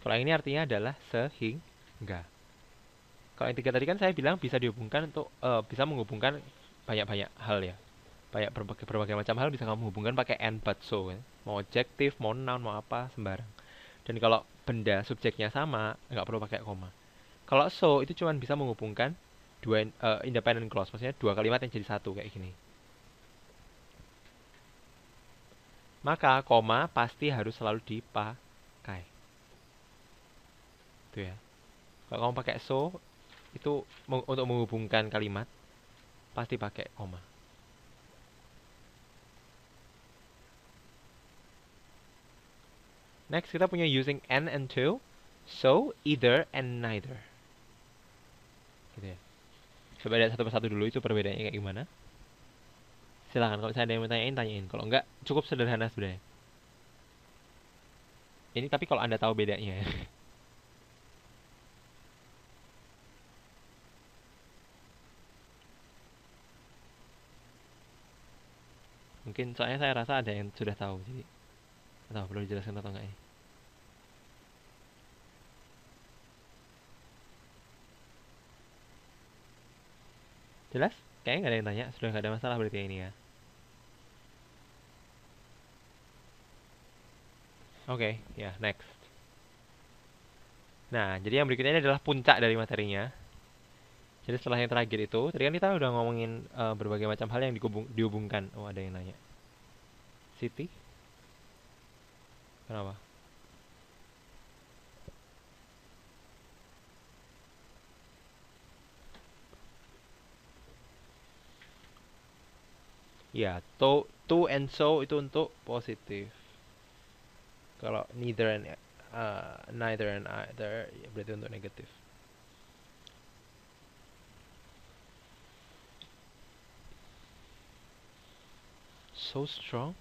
Kalau yang ini artinya adalah sehingga. Kalau yang tiga tadi kan saya bilang bisa dihubungkan untuk, bisa menghubungkan banyak-banyak hal ya. Banyak berbagai macam hal bisa kamu hubungkan pakai and, but, so. Kan? Mau adjektif, mau noun, mau apa, sembarang. Dan kalau benda subjeknya sama, nggak perlu pakai koma. Kalau so itu cuma bisa menghubungkan dua independent clause, maksudnya dua kalimat yang jadi satu kayak gini. Maka koma pasti harus selalu dipakai. Itu ya. Kalau kamu pakai so itu untuk menghubungkan kalimat pasti pakai koma. Next kita punya using and to, so, either, and neither. Gitu ya. Coba lihat satu persatu dulu itu perbedaannya kayak gimana. Silahkan kalau saya ada yang mau tanyain. Kalau enggak cukup sederhana sebenarnya. Ini tapi kalau Anda tahu bedanya. Mungkin soalnya saya rasa ada yang sudah tahu, jadi atau perlu dijelaskan atau enggak ya? Jelas? Kayaknya nggak ada yang tanya, sudah nggak ada masalah berarti ini ya. Oke, ya next. Nah, jadi yang berikutnya ini adalah puncak dari materinya. Jadi setelah yang terakhir itu, tadi kan kita udah ngomongin berbagai macam hal yang dihubungkan. Oh, ada yang nanya. Siti? Kenapa? Ya, to and so itu untuk positif. Kalau neither and neither and either ya berarti untuk negatif. So strong?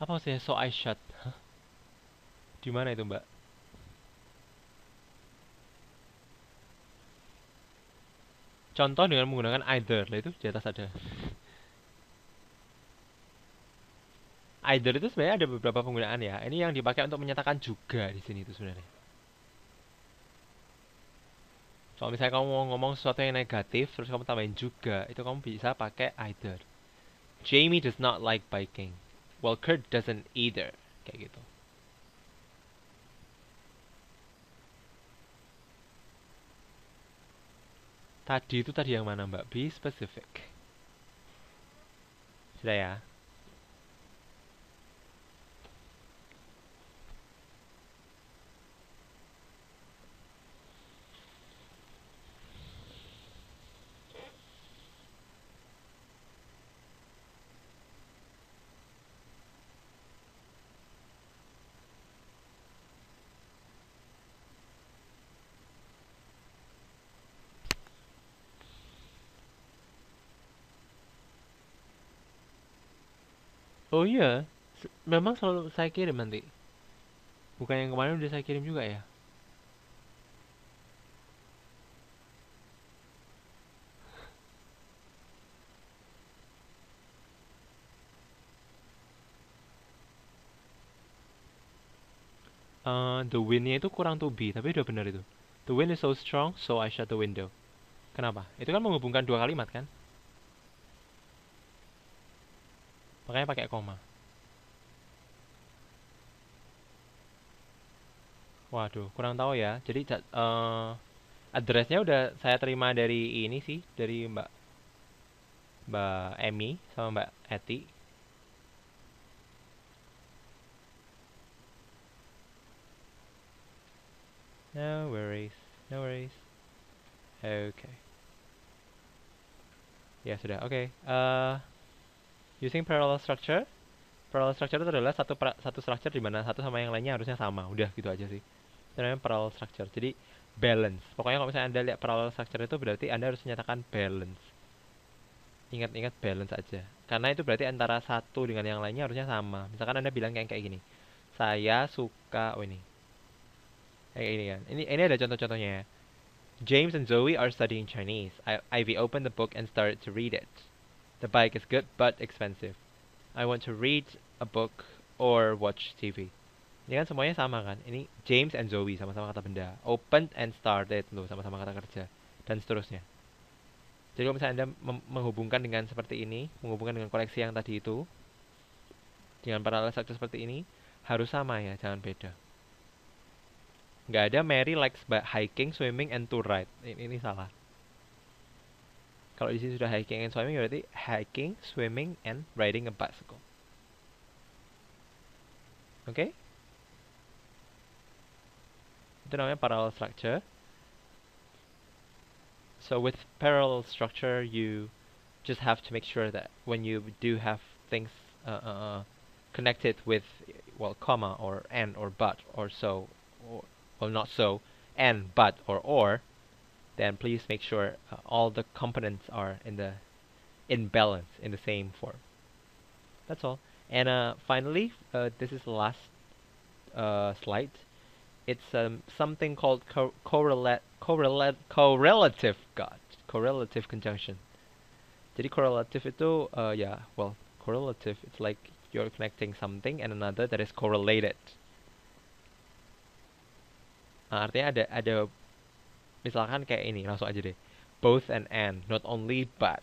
Apa maksudnya so I shut? Hah? Di mana itu, Mbak? Contoh dengan menggunakan either, lah itu di atas ada. Either itu sebenarnya ada beberapa penggunaan ya. Ini yang dipakai untuk menyatakan juga di sini itu sebenarnya. Kalau misalnya kamu mau ngomong sesuatu yang negatif, terus kamu tambahin juga, itu kamu bisa pakai either. Jamie does not like biking. Well, Kurt doesn't either. Kayak gitu. Tadi itu tadi yang mana, Mbak? Be specific. Sudah ya? Oh iya, memang selalu saya kirim nanti. Bukan yang kemarin udah saya kirim juga ya? The wind-nya itu kurang to be, tapi udah benar itu. The wind is so strong, so I shut the window. Kenapa? Itu kan menghubungkan dua kalimat kan? Makanya pakai koma. Waduh, kurang tahu ya. Jadi addressnya udah saya terima dari ini sih, dari Mbak Mbak Emmy sama Mbak Eti. No worries, no worries. Oke. Ya sudah, oke. Using parallel structure. Parallel structure itu adalah satu structure di mana satu sama yang lainnya harusnya sama. Udah gitu aja sih. Itu namanya parallel structure. Jadi balance. Pokoknya kalau misalnya Anda lihat parallel structure itu berarti Anda harus menyatakan balance. Ingat-ingat balance aja. Karena itu berarti antara satu dengan yang lainnya harusnya sama. Misalkan Anda bilang kayak gini. Saya suka, oh ini. Kayak ini kan. Ini ada contoh-contohnya ya. James and Zoe are studying Chinese. Ivy opened the book and started to read it. The bike is good but expensive. I want to read a book or watch TV. Ini kan semuanya sama kan? Ini James and Zoe sama-sama kata benda. Opened and started loh sama-sama kata kerja dan seterusnya. Jadi kalau misalnya Anda menghubungkan dengan seperti ini, menghubungkan dengan koleksi yang tadi itu, dengan parallel structure seperti ini, harus sama ya, jangan beda. Nggak ada Mary likes hiking, swimming, and to ride. Ini salah. Kalau di sini sudah hiking and swimming berarti hiking, swimming, and riding a bicycle. Oke? Okay? Itu namanya parallel structure. So with parallel structure, you just have to make sure that when you do have things connected with, well, comma or and or but or so, or well, not so, and but or, then please make sure all the components are in balance in the same form. That's all. And finally, this is the last slide. It's something called correlative conjunction. Jadi correlative itu correlative it's like you're connecting something and another that is correlated. Artinya ada misalkan kayak ini, langsung aja deh. Both and, not only but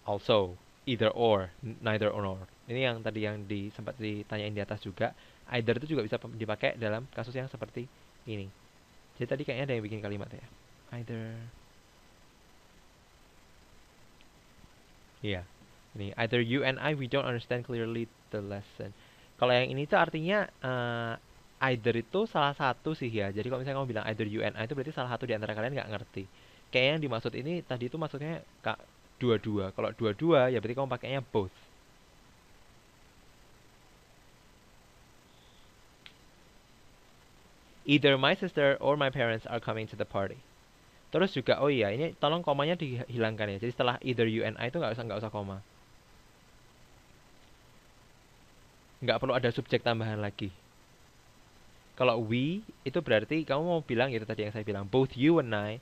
also, either or, neither or nor. Ini yang tadi yang sempat ditanyain di atas juga. Either itu juga bisa dipakai dalam kasus yang seperti ini. Jadi tadi kayaknya ada yang bikin kalimat ya. Either. Iya. Ini either you and I we don't understand clearly the lesson. Kalau yang ini tuh artinya either itu salah satu sih ya. Jadi kalau misalnya kamu bilang either you and I itu berarti salah satu di antara kalian nggak ngerti. Kayak yang dimaksud ini tadi itu maksudnya dua-dua. Kalau dua-dua ya berarti kamu pakainya both. Either my sister or my parents are coming to the party. Terus juga oh iya ini tolong komanya dihilangkan ya. Jadi setelah either you and I itu nggak usah koma. Nggak perlu ada subjek tambahan lagi. Kalau we itu berarti kamu mau bilang itu tadi yang saya bilang both you and I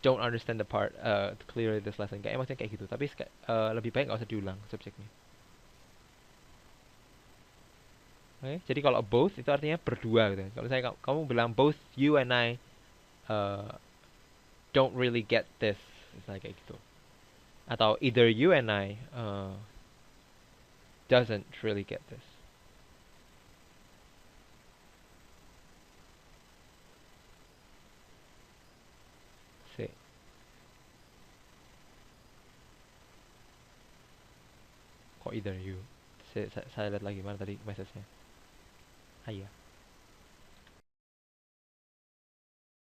don't understand the part clearly this lesson. Kayaknya maksudnya kayak gitu. Tapi lebih baik nggak usah diulang subjeknya. Oke, jadi kalau both itu artinya berdua gitu. Kalau misalnya kamu bilang both you and I don't really get this, misalnya kayak gitu. Atau either you and I doesn't really get this. See. Kok either you? Saya lihat lagi mana tadi message-nya. Ah iya.